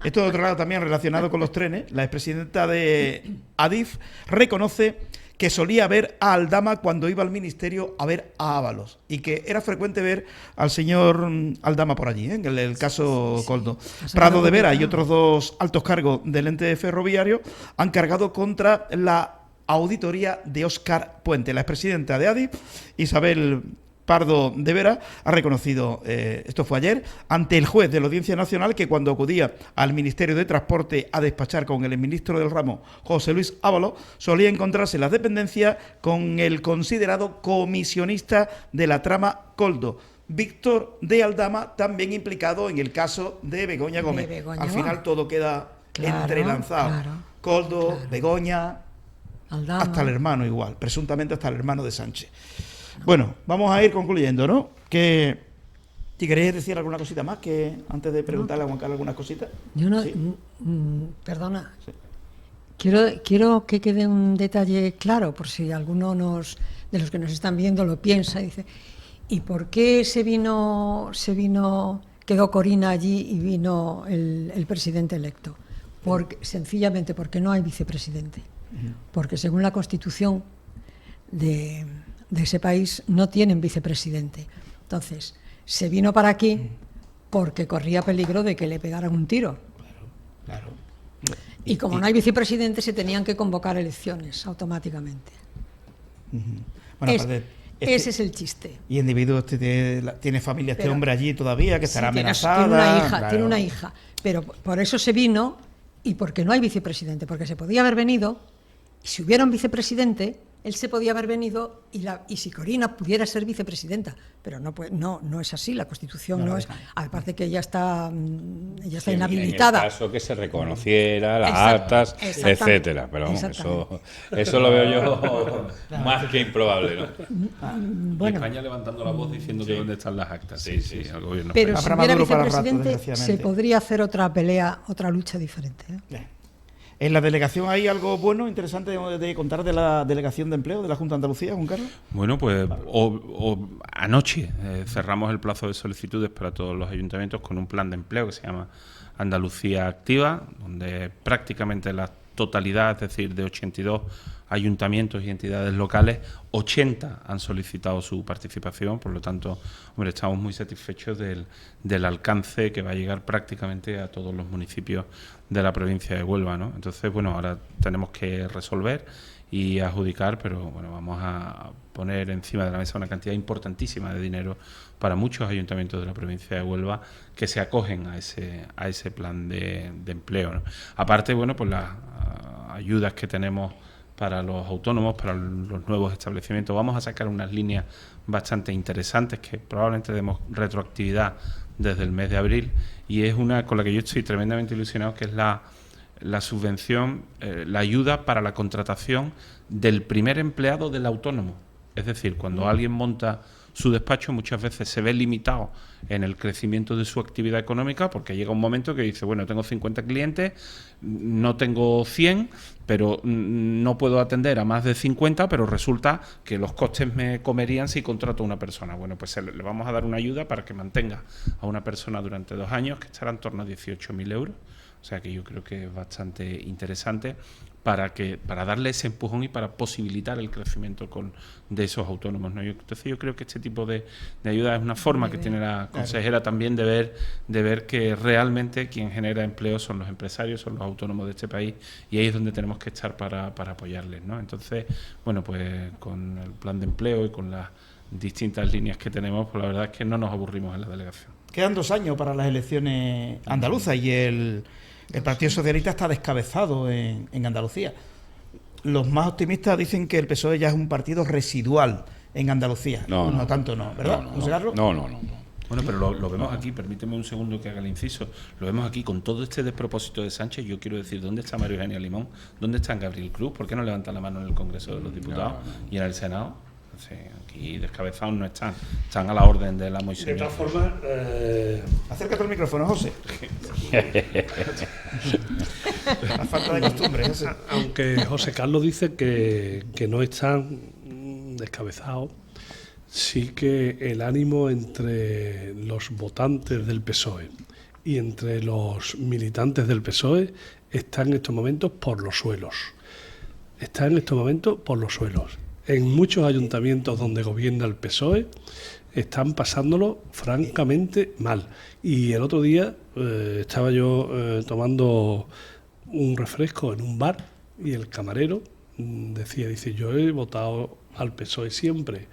Esto, de otro lado, también relacionado con los trenes. La expresidenta de Adif reconoce que solía ver a Aldama cuando iba al ministerio a ver a Ábalos y que era frecuente ver al señor Aldama por allí, en el caso Koldo. Prado de Vera y otros dos altos cargos del ente ferroviario han cargado contra la auditoría de Óscar Puente. La expresidenta de Adif, Isabel Pardo de Vera, ha reconocido, esto fue ayer, ante el juez de la Audiencia Nacional, que cuando acudía al Ministerio de Transporte a despachar con el ministro del ramo, José Luis Ábalos, solía encontrarse en las dependencias con el considerado comisionista de la trama Koldo, Víctor de Aldama, también implicado en el caso de Begoña Gómez. Al final todo queda entrelanzado. Claro, Koldo, Begoña, Aldama. hasta el hermano igual, presuntamente hasta el hermano de Sánchez. Bueno, vamos a ir concluyendo, ¿no? Que si queréis decir alguna cosita más, que antes de preguntarle a Juan Carlos algunas cositas. Yo no, ¿Sí? Perdona. Sí. Quiero que quede un detalle claro, por si alguno de los que nos están viendo lo piensa y dice, ¿y por qué quedó Corina allí y vino el presidente electo? Sencillamente porque no hay vicepresidente. Porque según la Constitución de ese país no tienen vicepresidente. Entonces, se vino para aquí porque corría peligro de que le pegaran un tiro. Claro. Y como no hay vicepresidente, se tenían que convocar elecciones automáticamente. Bueno, ese es el chiste. Y individuo tiene familia, este hombre allí todavía, que estará amenazada. Tiene una hija, claro. tiene una hija. Pero por eso se vino y porque no hay vicepresidente, porque se podía haber venido y si hubiera un vicepresidente, él se podía haber venido y si Corina pudiera ser vicepresidenta, pero no es así, la Constitución no es, aparte que ella está inhabilitada. En el caso que se reconociera las actas, etcétera, pero vamos, eso lo veo yo más que improbable, ¿no? Bueno, España levantando la voz diciendo que dónde están las actas. Sí, al gobierno pero si Habrá hubiera Maduro para rato, vicepresidente desgraciadamente. se podría hacer otra pelea, otra lucha diferente, ¿eh? ¿En la delegación hay algo bueno, interesante de contar de la Delegación de Empleo de la Junta de Andalucía, Juan Carlos? Bueno, pues anoche cerramos el plazo de solicitudes para todos los ayuntamientos con un plan de empleo que se llama Andalucía Activa, donde prácticamente la totalidad, es decir, de 82 ayuntamientos y entidades locales, 80 han solicitado su participación. Por lo tanto, hombre, estamos muy satisfechos del alcance que va a llegar prácticamente a todos los municipios de la provincia de Huelva, ¿no? Entonces, bueno, ahora tenemos que resolver y adjudicar, pero bueno, vamos a poner encima de la mesa una cantidad importantísima de dinero para muchos ayuntamientos de la provincia de Huelva que se acogen a ese plan de empleo, ¿no? Aparte, bueno, pues las ayudas que tenemos para los autónomos, para los nuevos establecimientos, vamos a sacar unas líneas bastante interesantes que probablemente demos retroactividad desde el mes de abril, y es una con la que yo estoy tremendamente ilusionado, que es la subvención, la ayuda para la contratación del primer empleado del autónomo. Es decir, cuando alguien monta su despacho, muchas veces se ve limitado en el crecimiento de su actividad económica, porque llega un momento que dice, bueno, tengo 50 clientes, no tengo 100, pero no puedo atender a más de 50, pero resulta que los costes me comerían si contrato a una persona. Bueno, pues le vamos a dar una ayuda para que mantenga a una persona durante 2 años, que estará en torno a 18.000 euros. O sea que yo creo que es bastante interesante para darle ese empujón y para posibilitar el crecimiento de esos autónomos, ¿no? Entonces yo creo que este tipo de ayuda es una forma que tiene la consejera también de ver que realmente quien genera empleo son los empresarios, son los autónomos de este país, y ahí es donde tenemos que estar para apoyarles, ¿no? Entonces, bueno, pues con el plan de empleo y con las distintas líneas que tenemos, pues la verdad es que no nos aburrimos en la delegación. Quedan 2 años para las elecciones andaluzas y el Partido Socialista está descabezado en Andalucía. Los más optimistas dicen que el PSOE ya es un partido residual en Andalucía. No tanto, ¿verdad, José Carlos? No. Bueno, pero lo vemos aquí, permíteme un segundo que haga el inciso, lo vemos aquí con todo este despropósito de Sánchez. Yo quiero decir, ¿dónde está María Eugenia Limón? ¿Dónde está Gabriel Cruz? ¿Por qué no levantan la mano en el Congreso de los Diputados y en el Senado? Sí, aquí descabezados no están a la orden de la Moisés. De todas formas, acércate al micrófono, José. La falta de costumbre, José. Aunque José Carlos dice que no están descabezados, sí que el ánimo entre los votantes del PSOE y entre los militantes del PSOE está en estos momentos por los suelos. En muchos ayuntamientos donde gobierna el PSOE están pasándolo francamente mal. Y el otro día estaba yo tomando un refresco en un bar y el camarero dice, yo he votado al PSOE siempre,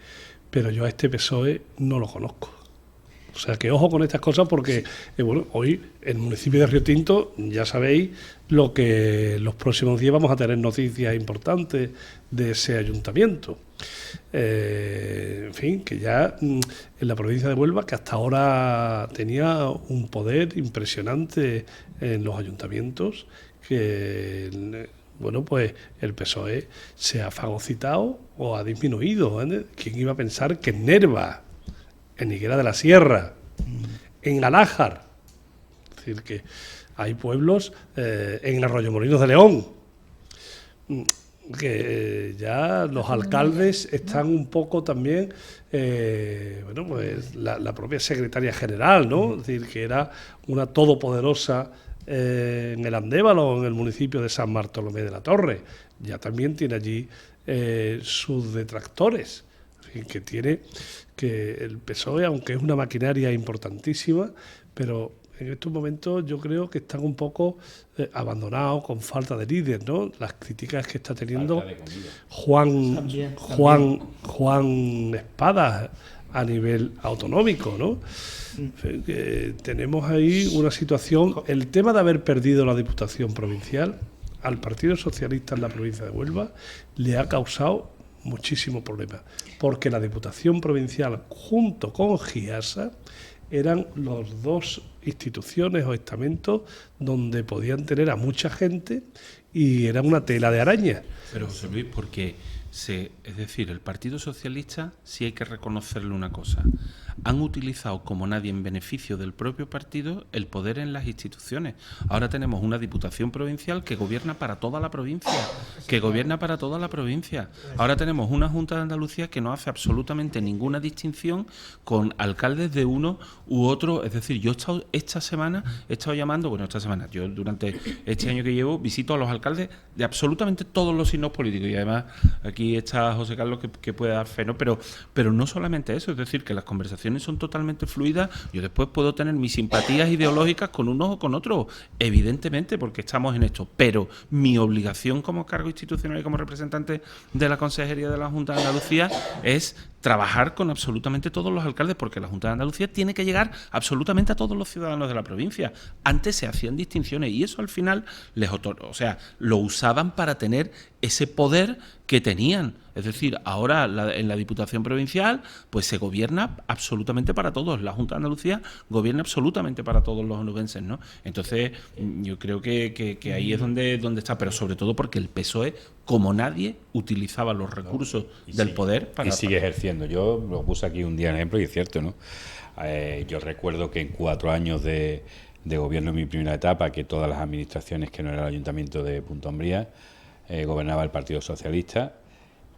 pero yo a este PSOE no lo conozco. O sea que ojo con estas cosas porque, bueno, hoy en el municipio de Río Tinto ya sabéis lo que los próximos días vamos a tener noticias importantes de ese ayuntamiento. En fin, que ya en la provincia de Huelva, que hasta ahora tenía un poder impresionante en los ayuntamientos, que bueno, pues el PSOE se ha fagocitado o ha disminuido, ¿eh? ¿Quién iba a pensar que en Nerva, en Higuera de la Sierra, en Alájar, es decir, que hay pueblos en Arroyomolinos de León, que ya los alcaldes están un poco también, bueno, pues la propia secretaria general, ¿no? Es decir, que era una todopoderosa en el Andévalo, en el municipio de San Bartolomé de la Torre, ya también tiene allí sus detractores. Que tiene que el PSOE, aunque es una maquinaria importantísima, pero en estos momentos yo creo que están un poco abandonados, con falta de líder, ¿no? Las críticas que está teniendo Juan Espadas a nivel autonómico, ¿no? Tenemos ahí una situación, el tema de haber perdido la Diputación Provincial al Partido Socialista en la provincia de Huelva le ha causado muchísimos problemas, porque la Diputación Provincial junto con GIASA eran los dos instituciones o estamentos donde podían tener a mucha gente y era una tela de araña. Pero José Luis, porque es decir, el Partido Socialista, sí hay que reconocerle una cosa, han utilizado como nadie en beneficio del propio partido el poder en las instituciones. Ahora tenemos una Diputación Provincial que gobierna para toda la provincia, Ahora tenemos una Junta de Andalucía que no hace absolutamente ninguna distinción con alcaldes de uno u otro. Es decir, yo esta semana he estado llamando, yo durante este año que llevo visito a los alcaldes de absolutamente todos los signos políticos, y además aquí está José Carlos que puede dar fe, ¿no? Pero no solamente eso, es decir, que las conversaciones son totalmente fluidas. Yo después puedo tener mis simpatías ideológicas con unos o con otros, evidentemente, porque estamos en esto, pero mi obligación como cargo institucional y como representante de la Consejería de la Junta de Andalucía es trabajar con absolutamente todos los alcaldes, porque la Junta de Andalucía tiene que llegar absolutamente a todos los ciudadanos de la provincia. Antes se hacían distinciones y eso al final lo usaban para tener ese poder que tenían. Es decir, ahora en la Diputación Provincial pues se gobierna absolutamente para todos. La Junta de Andalucía gobierna absolutamente para todos los onubenses, ¿no? Entonces, yo creo que ahí es donde está, pero sobre todo porque el PSOE, como nadie, utilizaba los recursos del poder para... Y sigue ejerciendo. Yo lo puse aquí un día en ejemplo y es cierto, ¿no? Yo recuerdo que en 4 años de gobierno en mi primera etapa, que todas las administraciones que no era el Ayuntamiento de Punta Umbría, gobernaba el Partido Socialista,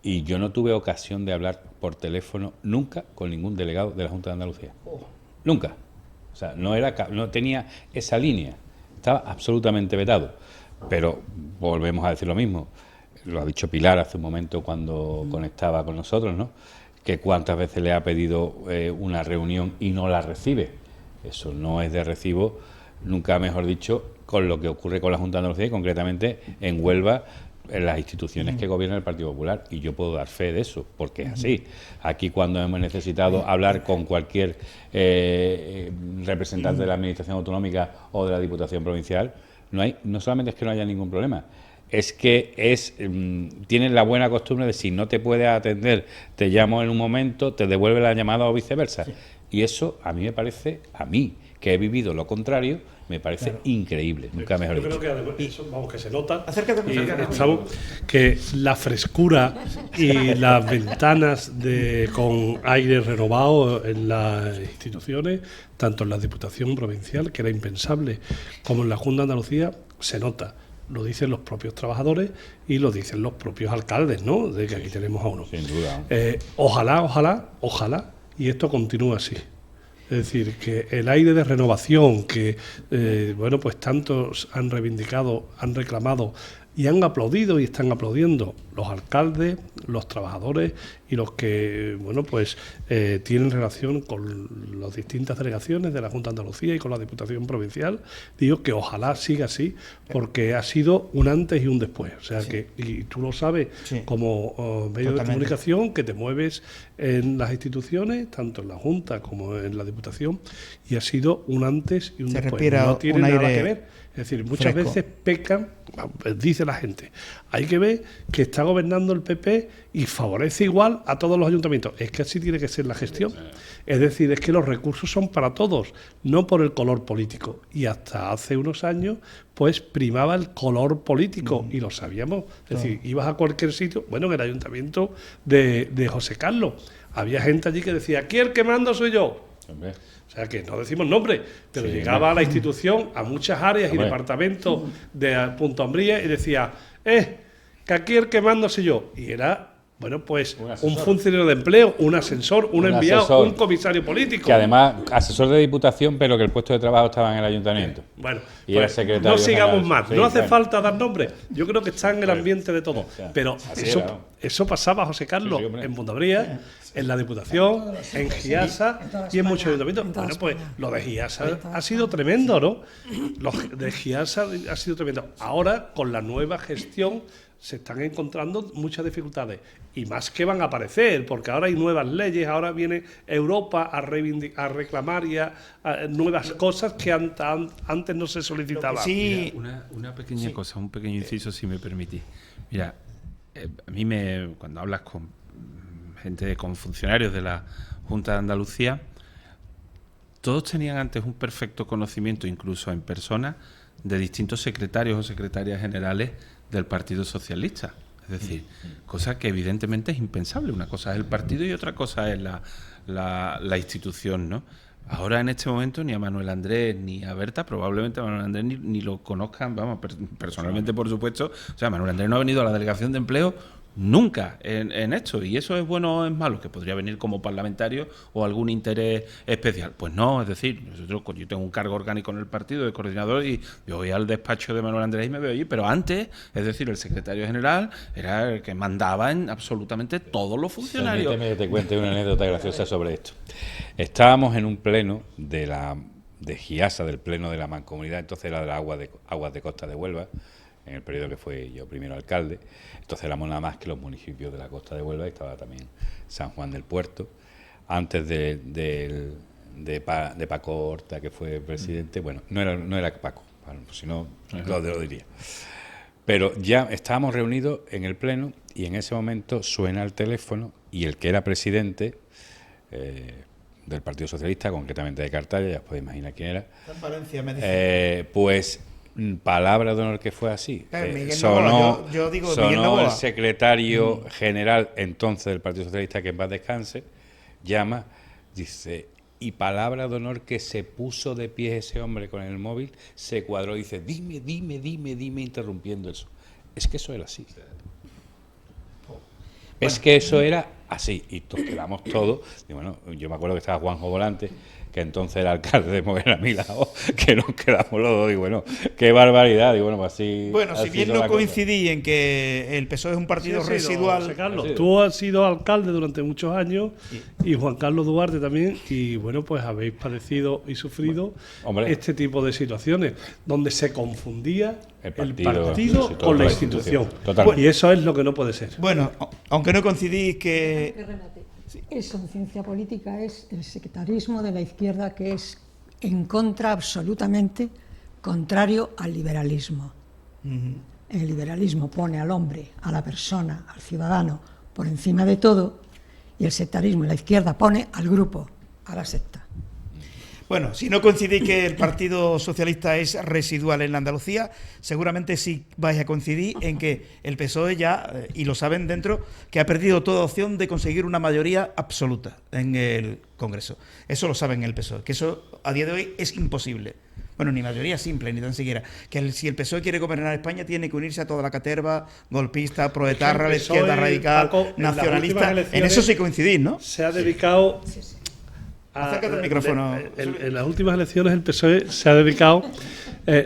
y yo no tuve ocasión de hablar por teléfono nunca con ningún delegado de la Junta de Andalucía. Nunca. O sea, no tenía esa línea. Estaba absolutamente vetado. Pero volvemos a decir lo mismo. Lo ha dicho Pilar hace un momento cuando conectaba con nosotros, ¿no? Que cuántas veces le ha pedido una reunión y no la recibe. Eso no es de recibo, nunca mejor dicho, con lo que ocurre con la Junta de Andalucía y concretamente en Huelva, en las instituciones que gobierna el Partido Popular, y yo puedo dar fe de eso, porque es así. Aquí cuando hemos necesitado hablar con cualquier representante de la Administración Autonómica o de la Diputación Provincial, no solamente es que no haya ningún problema, es que tienen la buena costumbre de si no te puedes atender, te llamo en un momento, te devuelve la llamada o viceversa. Sí. Y eso a mí me parece, que he vivido lo contrario, me parece increíble, nunca mejor dicho. Yo creo que además, eso, que se nota, que la frescura y las ventanas con aire renovado en las instituciones, tanto en la Diputación Provincial, que era impensable, como en la Junta de Andalucía, se nota. Lo dicen los propios trabajadores y lo dicen los propios alcaldes, ¿no? De que aquí tenemos a uno. Sin duda. Ojalá, y esto continúe así. Es decir, que el aire de renovación que, pues tantos han reivindicado, han reclamado y han aplaudido y están aplaudiendo los alcaldes, los trabajadores y los que, tienen relación con las distintas delegaciones de la Junta de Andalucía y con la Diputación Provincial. Digo que ojalá siga así, porque ha sido un antes y un después. O sea que, y tú lo sabes, como medio de comunicación, que te mueves en las instituciones, tanto en la Junta como en la Diputación, y ha sido un antes y un después. No tiene nada que ver. Es decir, muchas veces pecan, dice la gente, hay que ver que está gobernando el PP y favorece igual a todos los ayuntamientos. Es que así tiene que ser la gestión. Es decir, es que los recursos son para todos, no por el color político. Y hasta hace unos años, pues primaba el color político y lo sabíamos. Es decir, ibas a cualquier sitio, en el ayuntamiento de José Carlos, había gente allí que decía, aquí el que mando soy yo. Hombre. O sea, que no decimos nombre, pero llegaba a la institución, a muchas áreas y departamentos de Punta Umbría y decía, que aquí el que mando soy yo. Y era, un funcionario de empleo, un asesor, un enviado, asesor, un comisario político. Que además, asesor de diputación, pero que el puesto de trabajo estaba en el ayuntamiento. Y era secretario no sigamos más, no hace falta dar nombre. Yo creo que está en el ambiente de todo. Pero eso pasaba, José Carlos, en Punta Umbría, en la Diputación, en GIASA y en muchos ayuntamientos. Lo de GIASA ha sido tremendo, ¿no? Lo de GIASA ha sido tremendo. Ahora, con la nueva gestión, se están encontrando muchas dificultades y más que van a aparecer, porque ahora hay nuevas leyes, ahora viene Europa a reclamar nuevas cosas que antes no se solicitaban. Sí. Mira, una pequeña cosa, un pequeño inciso, si me permitís. Mira, a mí cuando hablas con gente, con funcionarios de la Junta de Andalucía, todos tenían antes un perfecto conocimiento, incluso en persona, de distintos secretarios o secretarias generales del Partido Socialista. Es decir, cosa que evidentemente es impensable. Una cosa es el partido y otra cosa es la institución, ¿no? Ahora, en este momento, ni a Manuel Andrés ni a Berta, probablemente a Manuel Andrés ni lo conozcan, vamos, personalmente, por supuesto. O sea, Manuel Andrés no ha venido a la Delegación de Empleo nunca en esto, y eso es bueno o es malo, que podría venir como parlamentario o algún interés especial. Pues no, es decir, yo tengo un cargo orgánico en el partido de coordinador y yo voy al despacho de Manuel Andrés y me veo allí, pero antes, es decir, el secretario general era el que mandaba en absolutamente todos los funcionarios. Permíteme que te cuente una anécdota graciosa sobre esto. Estábamos en un pleno de GIASA, del pleno de la Mancomunidad, entonces era de las aguas de Costa de Huelva, en el periodo que fue yo primero alcalde. Entonces éramos nada más que los municipios de la Costa de Huelva, y estaba también San Juan del Puerto. Antes de Paco Horta, que fue presidente, bueno, no era Paco, si no lo diría. Pero ya estábamos reunidos en el pleno y en ese momento suena el teléfono y el que era presidente del Partido Socialista, concretamente de Cartaya, ya os podéis imaginar quién era, Transparencia, me dice. pues palabra de honor que fue así. Miguel Sonó, Novoa, yo digo Miguel sonó Novoa. el secretario general entonces del Partido Socialista, que en paz descanse, llama, dice, y palabra de honor que se puso de pie ese hombre con el móvil, se cuadró y dice, dime, interrumpiendo eso. Es que eso era así. Es que eso era así. Y nos quedamos todos. Y bueno, yo me acuerdo que estaba Juanjo Volante, que entonces era alcalde de Moguera a mi lado, que nos quedamos los dos. Y bueno, qué barbaridad. Y bueno, pues así. Bueno, si así bien son no las cosas. coincidí en que el PSOE es un partido Sí, ha sido, residual. José Carlos, Sí. tú has sido alcalde durante muchos años y Juan Carlos Duarte también, y bueno, pues habéis padecido y sufrido Hombre. este tipo de situaciones donde se confundía el partido sí, con toda la la institución. Totalmente. Y eso es lo que no puede ser. Bueno, aunque no coincidís que... Eso en ciencia política es el sectarismo de la izquierda, que es en contra absolutamente contrario al liberalismo. El liberalismo pone al hombre, a la persona, al ciudadano por encima de todo, y el sectarismo en la izquierda pone al grupo, a la secta. Bueno, si no coincidís que el Partido Socialista es residual en la Andalucía, seguramente sí vais a coincidir en que el PSOE ya, y lo saben dentro, que ha perdido toda opción de conseguir una mayoría absoluta en el Congreso. Eso lo saben en el PSOE, que eso a día de hoy es imposible. Bueno, ni mayoría simple, ni tan siquiera. Que si el PSOE quiere gobernar España, tiene que unirse a toda la caterva golpista, proetarra, la izquierda radical, Paco, en las nacionalista. últimas En elecciones eso sí coincidís, ¿no? Se ha dedicado... Acércate al micrófono. En las últimas elecciones el PSOE se ha dedicado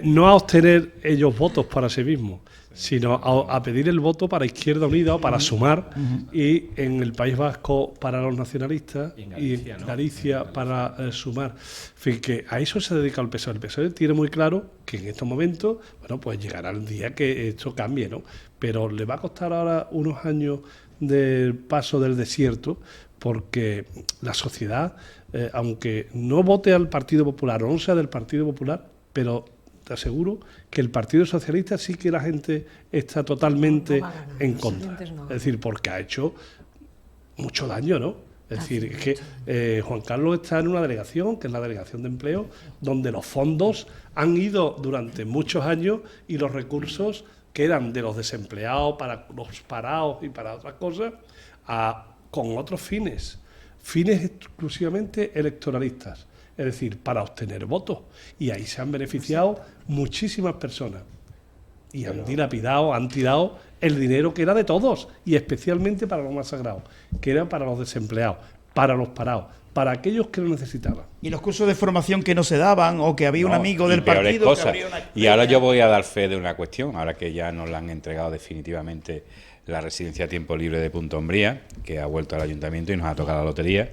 no a obtener ellos votos para sí mismos, sino a pedir el voto para Izquierda Unida o para Sumar, y en el País Vasco para los nacionalistas y en Galicia para Sumar. En fin, que a eso se ha dedicado el PSOE. El PSOE tiene muy claro que en estos momentos, bueno, pues llegará el día que esto cambie, ¿no? Pero le va a costar ahora unos años del paso del desierto, porque la sociedad, aunque no vote al Partido Popular o no sea del Partido Popular, pero te aseguro que el Partido Socialista sí que la gente está totalmente No va a ganar, en los contra. siguientes no Es ganan. decir, porque ha hecho mucho daño, ¿no? Es decir, es que Juan Carlos está en una delegación, que es la Delegación de Empleo, donde los fondos han ido durante muchos años y los recursos que eran de los desempleados, para los parados y para otras cosas, con otros fines exclusivamente electoralistas, es decir, para obtener votos. Y ahí se han beneficiado muchísimas personas. Y han dilapidado, han tirado el dinero que era de todos, y especialmente para los más sagrados, que era para los desempleados, para los parados, para aquellos que lo necesitaban. Y los cursos de formación que no se daban, o que había un amigo del peores partido cosas. que abría una Y ahora yo voy a dar fe de una cuestión, ahora que ya nos la han entregado definitivamente la residencia a tiempo libre de Punta Umbría, que ha vuelto al ayuntamiento y nos ha tocado la lotería.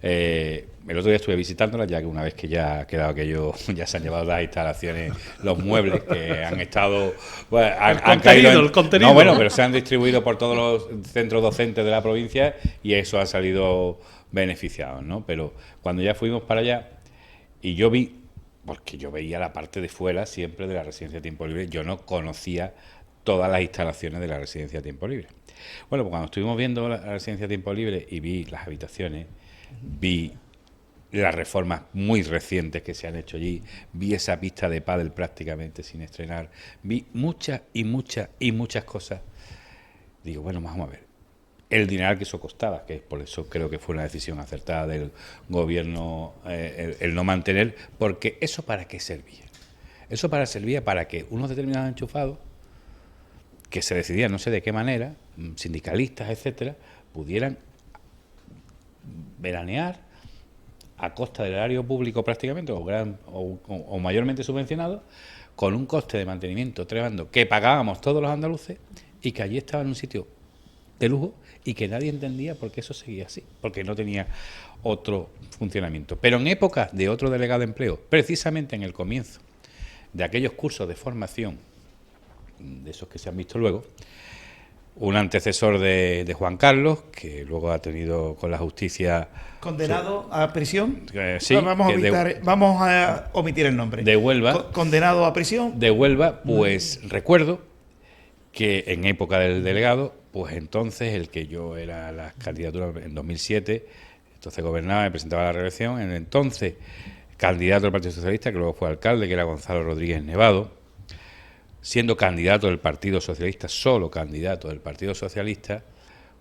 El otro día estuve visitándola, ya que una vez que ya ha quedado aquello, ya se han llevado las instalaciones, los muebles que han estado, pues, han caído el contenido. No, bueno, pero se han distribuido por todos los centros docentes de la provincia y eso ha salido beneficiados, ¿no? Pero cuando ya fuimos para allá y yo vi, porque yo veía la parte de fuera siempre de la residencia de tiempo libre, yo no conocía todas las instalaciones de la residencia Tiempo Libre. Bueno, pues cuando estuvimos viendo la residencia Tiempo Libre y vi las habitaciones, vi las reformas muy recientes que se han hecho allí, vi esa pista de pádel prácticamente sin estrenar, vi muchas cosas. Digo, bueno, vamos a ver. El dineral que eso costaba, que por eso creo que fue una decisión acertada del gobierno el no mantener, porque ¿eso para qué servía? Eso servía para que unos determinados enchufados, que se decidían no sé de qué manera, sindicalistas, etcétera, pudieran veranear a costa del erario público prácticamente, o mayormente subvencionado, con un coste de mantenimiento tremendo que pagábamos todos los andaluces, y que allí estaba en un sitio de lujo y que nadie entendía por qué eso seguía así, porque no tenía otro funcionamiento. Pero en época de otro delegado de empleo, precisamente en el comienzo de aquellos cursos de formación, de esos que se han visto luego, un antecesor de Juan Carlos, que luego ha tenido con la justicia... Condenado a prisión. Sí, vamos a omitir el nombre. De Huelva. Condenado a prisión. De Huelva, pues recuerdo que en época del delegado, pues entonces el que yo era la candidatura en 2007, entonces gobernaba y presentaba la reelección, en entonces candidato del Partido Socialista, que luego fue alcalde, que era Gonzalo Rodríguez Nevado, siendo candidato del Partido Socialista, solo candidato del Partido Socialista,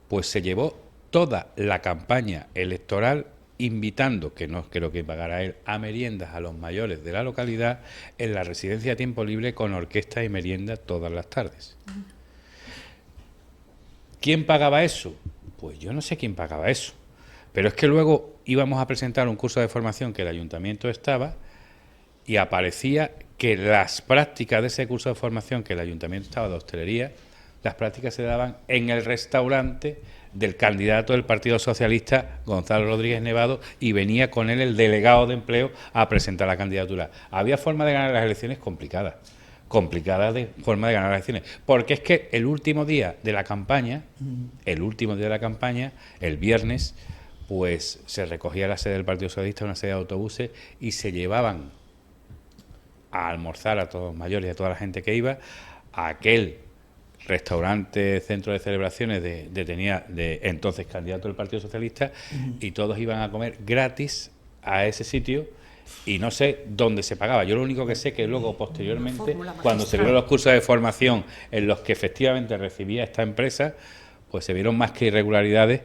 pues se llevó toda la campaña electoral invitando, que no creo que pagara él, a meriendas a los mayores de la localidad en la residencia de Tiempo Libre, con orquesta y merienda todas las tardes. ¿Quién pagaba eso? Pues yo no sé quién pagaba eso, pero es que luego íbamos a presentar un curso de formación que el ayuntamiento estaba, y aparecía que las prácticas de ese curso de formación que el ayuntamiento estaba de hostelería, las prácticas se daban en el restaurante del candidato del Partido Socialista, Gonzalo Rodríguez Nevado, y venía con él el delegado de empleo a presentar la candidatura. Había forma de ganar las elecciones complicadas de forma de ganar las elecciones, porque es que el último día de la campaña, el viernes, pues se recogía la sede del Partido Socialista, una sede de autobuses, y se llevaban a almorzar a todos los mayores y a toda la gente que iba a aquel restaurante, centro de celebraciones de entonces candidato del Partido Socialista, y todos iban a comer gratis a ese sitio, y no sé dónde se pagaba. Yo lo único que sé que luego, posteriormente, cuando se vieron los cursos de formación en los que efectivamente recibía esta empresa, pues se vieron más que irregularidades,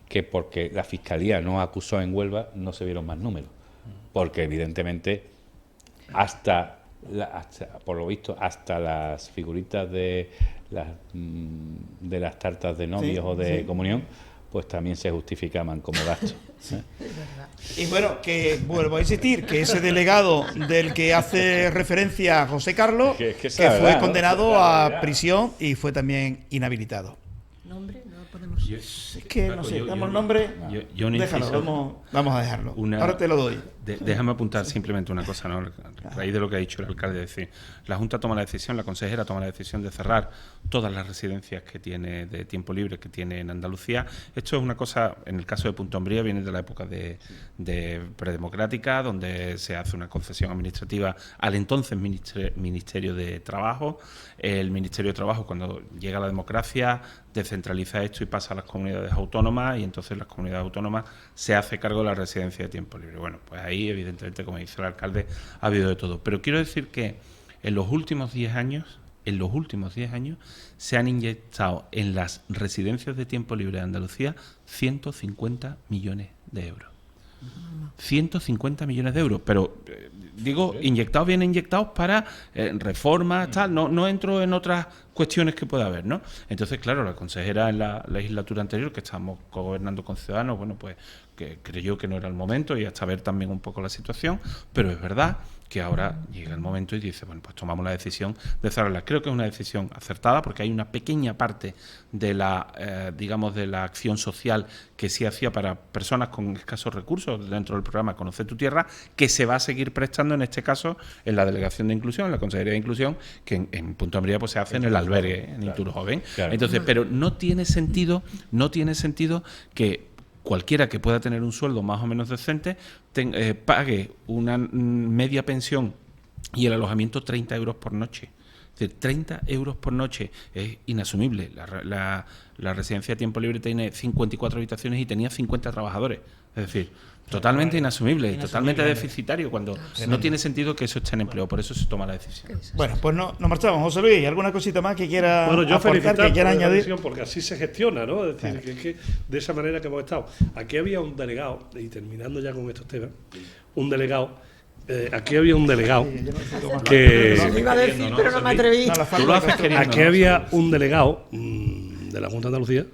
que porque la Fiscalía no acusó en Huelva, no se vieron más números, porque evidentemente por lo visto, hasta las figuritas de las tartas de novios o de comunión, pues también se justificaban como gastos. Y bueno, que vuelvo a insistir, que ese delegado del que hace referencia José Carlos, que fue condenado a prisión y fue también inhabilitado. ¿Nombre? No podemos... Es que no sé, damos el nombre. Déjalo, vamos a dejarlo. Ahora te lo doy. Déjame apuntar simplemente una cosa, ¿no? A raíz de lo que ha dicho el alcalde, es decir, la Junta toma la decisión, la consejera toma la decisión de cerrar todas las residencias que tiene de tiempo libre que tiene en Andalucía. Esto es una cosa, en el caso de Punta Umbría, viene de la época de predemocrática, donde se hace una concesión administrativa al entonces Ministerio de Trabajo. El Ministerio de Trabajo, cuando llega la democracia, descentraliza esto y pasa a las comunidades autónomas, y entonces las comunidades autónomas se hace cargo de la residencia de tiempo libre. Bueno, pues ahí evidentemente, como dice el alcalde, ha habido de todo. Pero quiero decir que en los últimos 10 años se han inyectado en las residencias de tiempo libre de Andalucía 150 millones de euros. 150 millones de euros, pero digo, inyectados, bien inyectados para reformas, tal, no entro en otras cuestiones que pueda haber, ¿no? Entonces, claro, la consejera en la legislatura anterior, que estábamos gobernando con Ciudadanos, bueno, pues que creyó que no era el momento, y hasta ver también un poco la situación, pero es verdad que ahora llega el momento y dice, bueno, pues tomamos la decisión de cerrarla. Creo que es una decisión acertada, porque hay una pequeña parte de la, digamos, de la acción social que sí hacía para personas con escasos recursos dentro del programa Conoce tu Tierra, que se va a seguir prestando, en este caso, en la Delegación de Inclusión, en la Consejería de Inclusión, que en Punta Umbría pues se hace en el albergue, en Itur Joven. Claro. Entonces, pero no tiene sentido que cualquiera que pueda tener un sueldo más o menos decente pague una media pensión y el alojamiento 30 euros por noche. Es decir, 30 euros por noche es inasumible. La residencia de tiempo libre tiene 54 habitaciones y tenía 50 trabajadores. Es decir, totalmente inasumible y totalmente deficitario, cuando no tiene sentido que eso esté en empleo. Por eso se toma la decisión. Bueno, pues nos marchamos. José Luis, ¿alguna cosita más que quiera Bueno, yo aportar, felicitar que quiera por la añadir? decisión, porque así se gestiona, ¿no? Es decir, que de esa manera que hemos estado. Aquí había un delegado, y terminando ya con estos temas, aquí había un delegado que... Lo iba a decir, pero no me atreví. No, la falta Tú lo de haces costumbre. queriendo. Aquí había un delegado de la Junta de Andalucía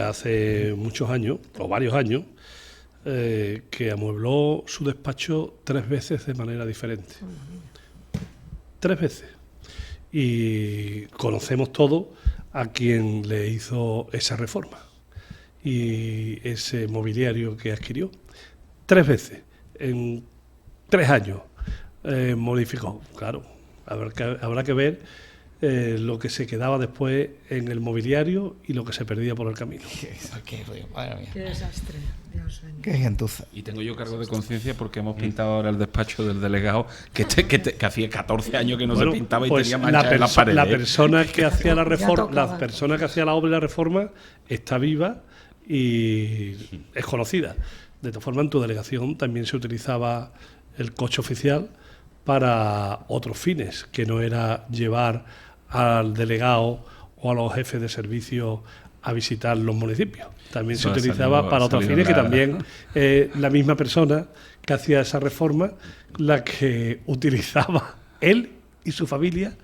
hace muchos años, o varios años, que amuebló su despacho 3 veces de manera diferente. 3 veces. Y conocemos todos a quien le hizo esa reforma y ese mobiliario que adquirió. 3 veces, en 3 años, modificó. Claro, habrá que ver lo que se quedaba después en el mobiliario y lo que se perdía por el camino. Qué río, madre mía. Qué desastre, Dios mío. Qué gentuza. Y tengo yo cargo de conciencia porque hemos pintado ahora el despacho del delegado que hacía 14 años que no Bueno, se pintaba y pues tenía manchas en las paredes. la persona que hacía la reforma, tocaba. la persona que hacía la obra de la reforma está viva y es conocida. De todas formas, en tu delegación también se utilizaba el coche oficial para otros fines, que no era llevar al delegado o a los jefes de servicio a visitar los municipios. También Eso se ha utilizaba salido- para ha otros salido fines, que la- también la misma persona que hacía esa reforma, la que utilizaba él y su familia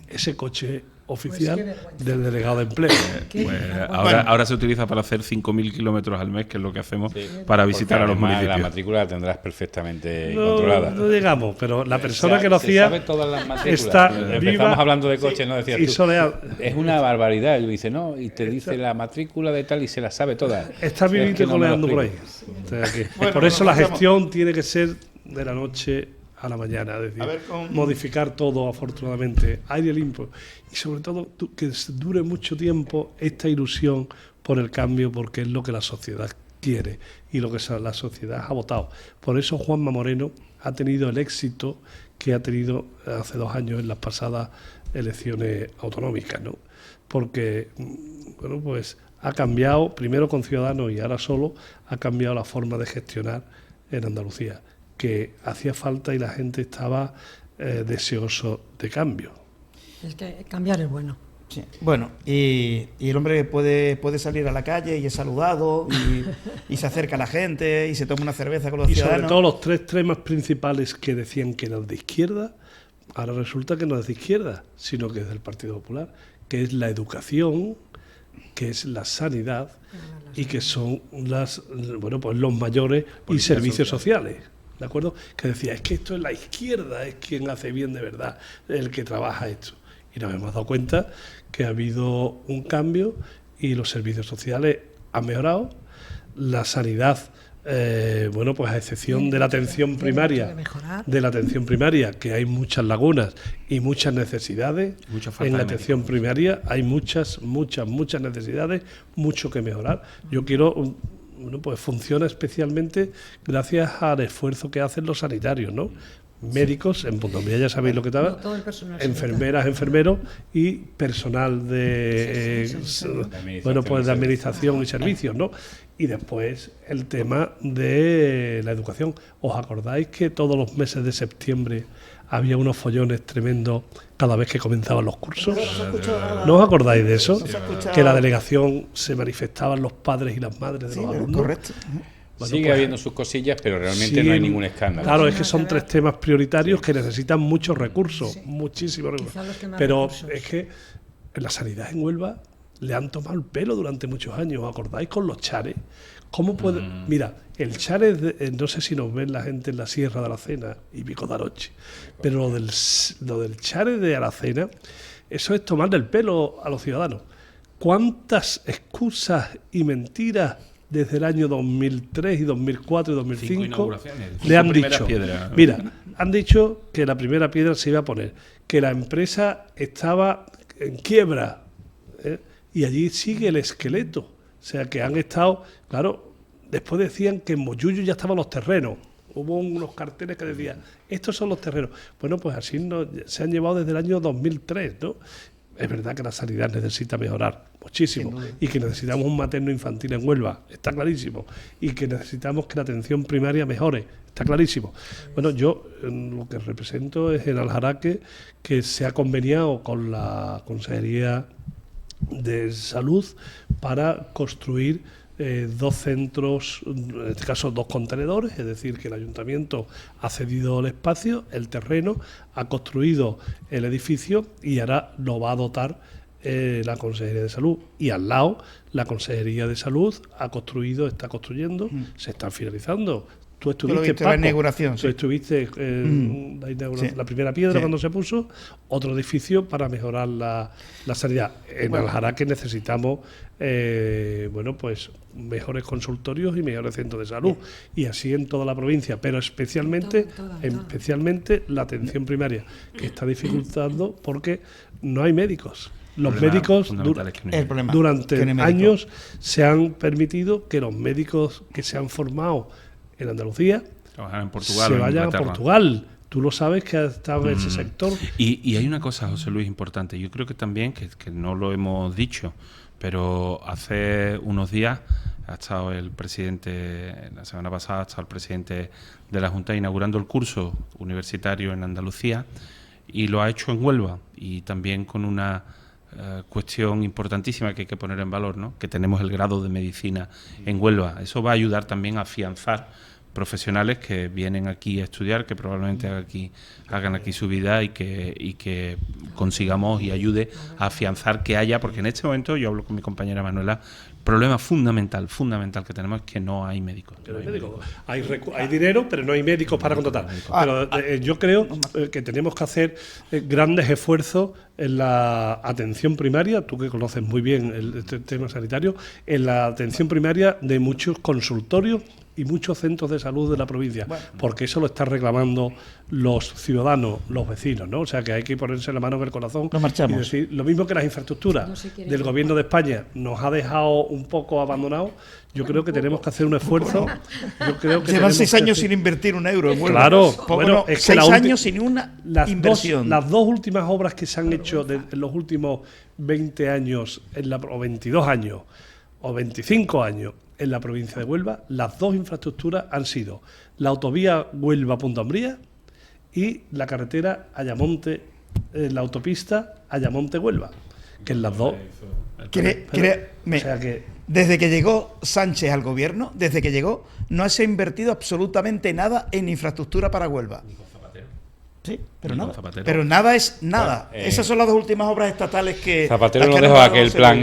ese coche oficial Pues qué vergüenza. del delegado de empleo. Qué Pues vergüenza. ahora se utiliza para hacer 5.000 kilómetros al mes, que es lo que hacemos para Porque visitar a los además municipios. La matrícula la tendrás perfectamente No, controlada. no digamos, pero la persona que lo Se hacía sabe todas las matrículas. está Empezamos viva hablando de coches, ¿no? Decías y tú. soleada. Es una barbaridad. Él dice, no, y te dice la matrícula de tal y se la sabe todas. Está Es vivito que y no me lo coleando por ahí. explico. O sea que, Bueno, por eso nos la marchamos. gestión tiene que ser de la noche a la mañana, es decir, A ver, con- modificar todo afortunadamente, aire limpio y sobre todo que dure mucho tiempo esta ilusión por el cambio, porque es lo que la sociedad quiere y lo que la sociedad ha votado. Por eso Juanma Moreno ha tenido el éxito que ha tenido hace 2 años en las pasadas elecciones autonómicas, ¿no? Porque, bueno, pues ha cambiado, primero con Ciudadanos y ahora solo, ha cambiado la forma de gestionar en Andalucía, que hacía falta y la gente estaba deseoso de cambio. Es que cambiar es bueno. Sí. Bueno, y el hombre puede salir a la calle y es saludado y se acerca a la gente y se toma una cerveza con los Y sobre ciudadanos. todo los 3 temas principales que decían que eran de izquierda, ahora resulta que no es de izquierda, sino que es del Partido Popular, que es la educación, que es la sanidad y que son los mayores y servicios sociales. ¿De acuerdo? Que decía, es que esto es la izquierda, es quien hace bien de verdad, el que trabaja esto. Y nos hemos dado cuenta que ha habido un cambio y los servicios sociales han mejorado, la sanidad, pues a excepción de la atención primaria, que hay muchas lagunas y muchas necesidades. Mucha falta En la de atención primaria hay muchas necesidades, mucho que mejorar. Yo quiero, pues funciona especialmente gracias al esfuerzo que hacen los sanitarios, ¿no? Médicos, en Puntomilla ya sabéis lo que estaba, No, todo el personal enfermeras, enfermeros y personal de de administración y servicios, ¿no? Y después el tema de la educación. ¿Os acordáis que todos los meses de septiembre había unos follones tremendos cada vez que comenzaban los cursos? ¿No os acordáis de eso? Que la delegación se manifestaban los padres y las madres de Sí, los alumnos. correcto. Bueno, Sigue pues, habiendo sus cosillas, pero realmente sí, no hay ningún escándalo. Claro, es que son 3 temas prioritarios que necesitan muchos recursos, muchísimos recursos. Quizá los que más Pero recursos. es que en la sanidad en Huelva le han tomado el pelo durante muchos años. ¿Os acordáis con los chares? ¿Cómo puede...? Mira, el chare, no sé si nos ven la gente en la Sierra de Aracena y Pico de Aroche, pero lo del chare de Aracena, eso es tomarle el pelo a los ciudadanos. ¿Cuántas excusas y mentiras desde el año 2003 y 2004 y 5 2005 inauguraciones, le 5 han primeras dicho? piedras. Mira, han dicho que la primera piedra se iba a poner, que la empresa estaba en quiebra, y allí sigue el esqueleto. O sea, que han estado, claro, después decían que en Moyuyo ya estaban los terrenos. hubo unos carteles que decían, estos son los terrenos. Bueno, pues así se han llevado desde el año 2003, ¿no? Es verdad que la sanidad necesita mejorar muchísimo y que necesitamos un materno infantil en Huelva, está clarísimo, y que necesitamos que la atención primaria mejore, está clarísimo. Bueno, yo lo que represento es el Aljaraque, que se ha conveniado con la Consejería de Salud para construir 2 centros, en este caso 2 contenedores, es decir, que el ayuntamiento ha cedido el espacio, el terreno, ha construido el edificio y ahora lo va a dotar la Consejería de Salud. Y al lado, la Consejería de Salud está construyendo, se están finalizando. Tú estuviste, Paco, la inauguración. Tú estuviste la primera piedra cuando se puso, otro edificio para mejorar la sanidad. En Aljaraque necesitamos pues mejores consultorios y mejores centros de salud, y así en toda la provincia, pero especialmente la atención primaria, que está dificultando porque no hay médicos. Los médicos durante años se han permitido que los médicos que se han formado en Andalucía en Portugal, se vayan a Portugal. Tú lo sabes que ha estado en ese sector. Y hay una cosa, José Luis, importante. Yo creo que también, que no lo hemos dicho, pero hace unos días ha estado el presidente, la semana pasada ha estado el presidente de la Junta inaugurando el curso universitario en Andalucía, y lo ha hecho en Huelva, y también con una cuestión importantísima que hay que poner en valor, ¿no? Que tenemos el grado de medicina en Huelva. Eso va a ayudar también a afianzar profesionales que vienen aquí a estudiar, que probablemente hagan aquí su vida, y que consigamos y ayude a afianzar que haya, porque en este momento, yo hablo con mi compañera Manuela, el problema fundamental que tenemos es que no hay médicos. Hay dinero, pero no hay médicos para contratar. Pero yo creo que tenemos que hacer grandes esfuerzos en la atención primaria, tú que conoces muy bien este tema sanitario, en la atención primaria de muchos consultorios y muchos centros de salud de la provincia, porque eso lo están reclamando los ciudadanos, los vecinos, ¿no? O sea, que hay que ponerse la mano en el corazón y decir, lo mismo que las infraestructuras del Gobierno de España nos ha dejado un poco abandonados. Yo creo que tenemos que hacer un esfuerzo. Llevan 6 años sin invertir un euro en Huelva. Claro, bueno, es que 6 años sin una inversión. Las 2 últimas obras que se han hecho en los últimos 20 años, o 22 años, o 25 años, en la provincia de Huelva, las 2 infraestructuras han sido la autovía Huelva-Punta Umbría y la carretera Ayamonte, la autopista Ayamonte-Huelva, que en las 2... Créeme, desde que llegó Sánchez al gobierno, no se ha invertido absolutamente nada en infraestructura para Huelva. Sí, pero nada es nada. Esas son las 2 últimas obras estatales que... Zapatero no dejó aquel plan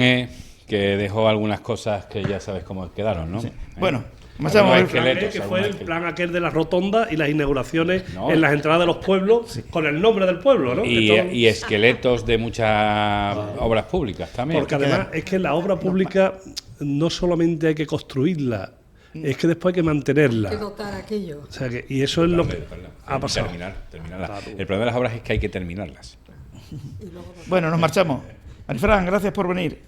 que dejó algunas cosas que ya sabes cómo quedaron, ¿no? Sí. Bueno, que fue el plan aquel de las rotondas y las inauguraciones en las entradas de los pueblos, con el nombre del pueblo, ¿no? Y esqueletos de muchas obras públicas también. Porque además es que la obra pública no solamente hay que construirla, es que después hay que mantenerla. Hay que dotar aquello. O sea que, y eso es lo que ha pasado. Terminarlas. El problema de las obras es que hay que terminarlas. Bueno, nos marchamos. Marifran, gracias por venir.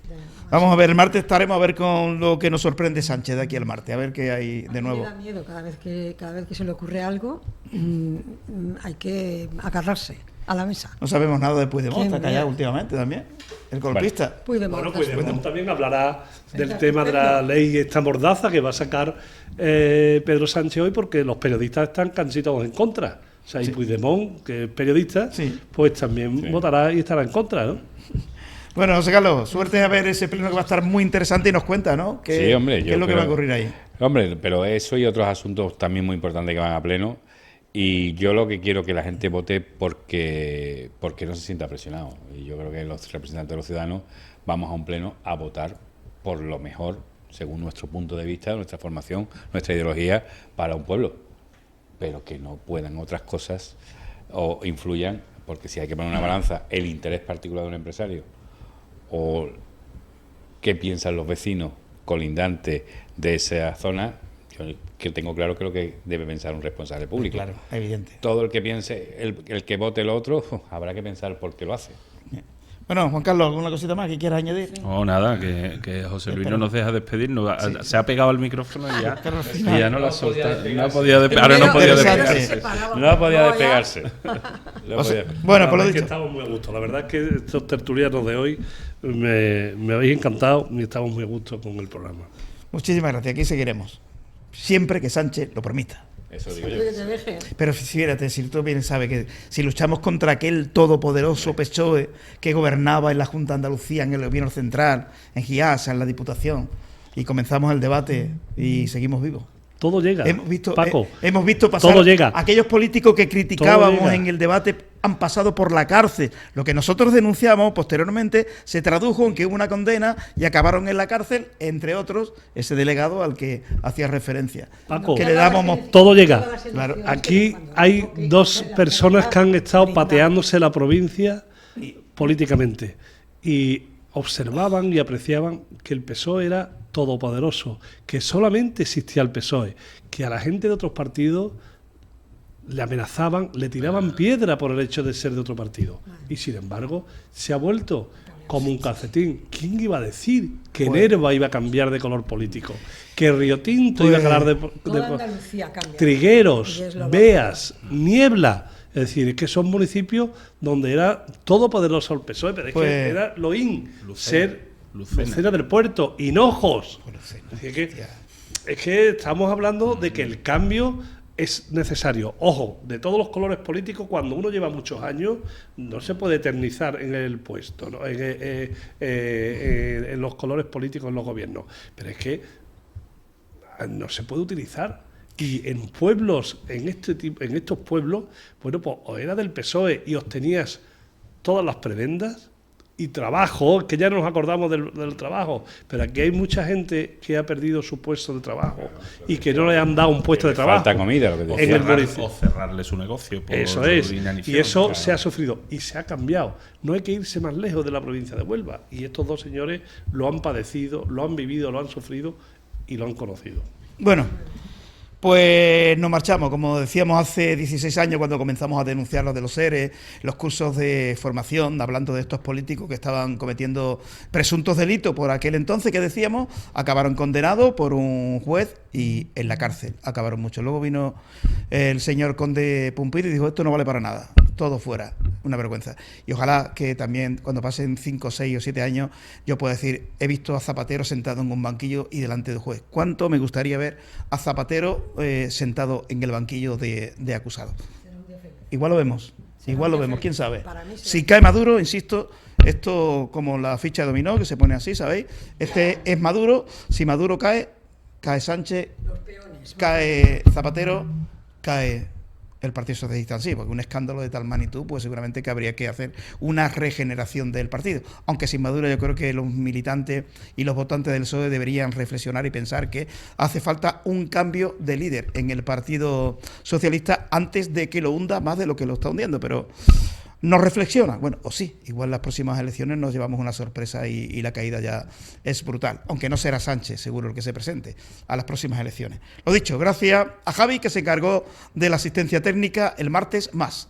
Vamos a ver, el martes estaremos a ver con lo que nos sorprende Sánchez de aquí al martes, a ver qué hay de nuevo. Me da miedo cada vez que se le ocurre algo, hay que agarrarse a la mesa. No sabemos nada de Puigdemont, está callado últimamente también, el golpista. Puigdemont también hablará del tema de la ley esta mordaza que va a sacar Pedro Sánchez hoy, porque los periodistas están cansados en contra. O sea, y Puigdemont, que es periodista, pues también votará y estará en contra, ¿no? Bueno, José Carlos, suerte a ver ese pleno que va a estar muy interesante y nos cuenta, ¿no? ¿Qué es lo que va a ocurrir ahí? Hombre, pero eso y otros asuntos también muy importantes que van a pleno. Y yo lo que quiero que la gente vote porque no se sienta presionado. Y yo creo que los representantes de los ciudadanos vamos a un pleno a votar por lo mejor, según nuestro punto de vista, nuestra formación, nuestra ideología, para un pueblo. Pero que no puedan otras cosas o influyan, porque si hay que poner una balanza el interés particular de un empresario o qué piensan los vecinos colindantes de esa zona, yo que tengo claro que lo que debe pensar un responsable público. Claro, evidente. Todo el que piense, el que vote el otro, habrá que pensar por qué lo hace. Bueno, Juan Carlos, ¿alguna cosita más que quieras añadir? Oh, nada, que José Luis no nos deja despedirnos. Se ha pegado al micrófono y ya no la suelta. No ha podido ahora no podía despegarse. No podía despegarse. Bueno, por lo Es que dicho. estamos muy a gusto. La verdad es que estos tertulianos de hoy me habéis encantado y estamos muy a gusto con el programa. Muchísimas gracias, aquí seguiremos. Siempre que Sánchez lo permita. Eso digo yo. Que te deje. Pero fíjate, si tú bien sabes que si luchamos contra aquel todopoderoso PSOE que gobernaba en la Junta de Andalucía, en el gobierno central, en Giasa, en la Diputación, y comenzamos el debate y seguimos vivos. Todo llega. Hemos visto, Paco, hemos visto pasar todo llega. aquellos políticos que criticábamos llega. en el debate han pasado por la cárcel. Lo que nosotros denunciamos posteriormente se tradujo en que hubo una condena y acabaron en la cárcel, entre otros, ese delegado al que hacía referencia. Paco, Que le damos todo llega. Claro, Aquí hay dos personas que han estado pateándose la provincia políticamente y observaban y apreciaban que el PSOE era todopoderoso, que solamente existía el PSOE, que a la gente de otros partidos le amenazaban, le tiraban piedra por el hecho de ser de otro partido. Y sin embargo, se ha vuelto como un calcetín. ¿Quién iba a decir que Nerva iba a cambiar de color político? Que Río Tinto iba a cambiar Toda Andalucía cambia. Trigueros, Y es lo Beas, Niebla. Es decir, es que son municipios donde era todopoderoso el PSOE, pero es Pues- que era Loín, ser Lucena. Lucena del Puerto, Hinojos. Es decir, es que estamos hablando de que el cambio es necesario. Ojo, de todos los colores políticos, cuando uno lleva muchos años, no se puede eternizar en el puesto, ¿no? En los colores políticos en los gobiernos. Pero es que no se puede utilizar. Y en pueblos, en estos pueblos, bueno, pues o era del PSOE y obtenías todas las prebendas y trabajo, que ya no nos acordamos del trabajo, pero aquí hay mucha gente que ha perdido su puesto de trabajo y que no le han dado un puesto de trabajo. Falta comida, lo que En decía. el municipio. O cerrarle su negocio por Eso es, inanición. y eso Claro. se ha sufrido y se ha cambiado. No hay que irse más lejos de la provincia de Huelva. Y estos dos señores lo han padecido, lo han vivido, lo han sufrido y lo han conocido. Bueno, pues nos marchamos, como decíamos hace 16 años cuando comenzamos a denunciar lo de los ERE, los cursos de formación, hablando de estos políticos que estaban cometiendo presuntos delitos por aquel entonces que decíamos, acabaron condenados por un juez y en la cárcel, acabaron muchos. Luego vino el señor conde Pumpir y dijo, esto no vale para nada, todo fuera, una vergüenza. Y ojalá que también cuando pasen 5, 6 o 7 años yo pueda decir, he visto a Zapatero sentado en un banquillo y delante del juez. ¿Cuánto me gustaría ver a Zapatero sentado en el banquillo de acusado? Igual lo vemos, igual lo vemos, quién sabe. Para mí será Si cae Maduro, insisto, esto como la ficha de dominó, que se pone así, ¿sabéis? Este es Maduro, si Maduro cae, cae Sánchez, los peones. cae Zapatero, cae el Partido Socialista en sí, porque un escándalo de tal magnitud, pues seguramente que habría que hacer una regeneración del partido. Aunque sin Maduro yo creo que los militantes y los votantes del PSOE deberían reflexionar y pensar que hace falta un cambio de líder en el Partido Socialista antes de que lo hunda más de lo que lo está hundiendo, pero no reflexiona. Bueno, o sí, igual las próximas elecciones nos llevamos una sorpresa y la caída ya es brutal, aunque no será Sánchez seguro el que se presente a las próximas elecciones. Lo dicho, gracias a Javi que se encargó de la asistencia técnica el martes más.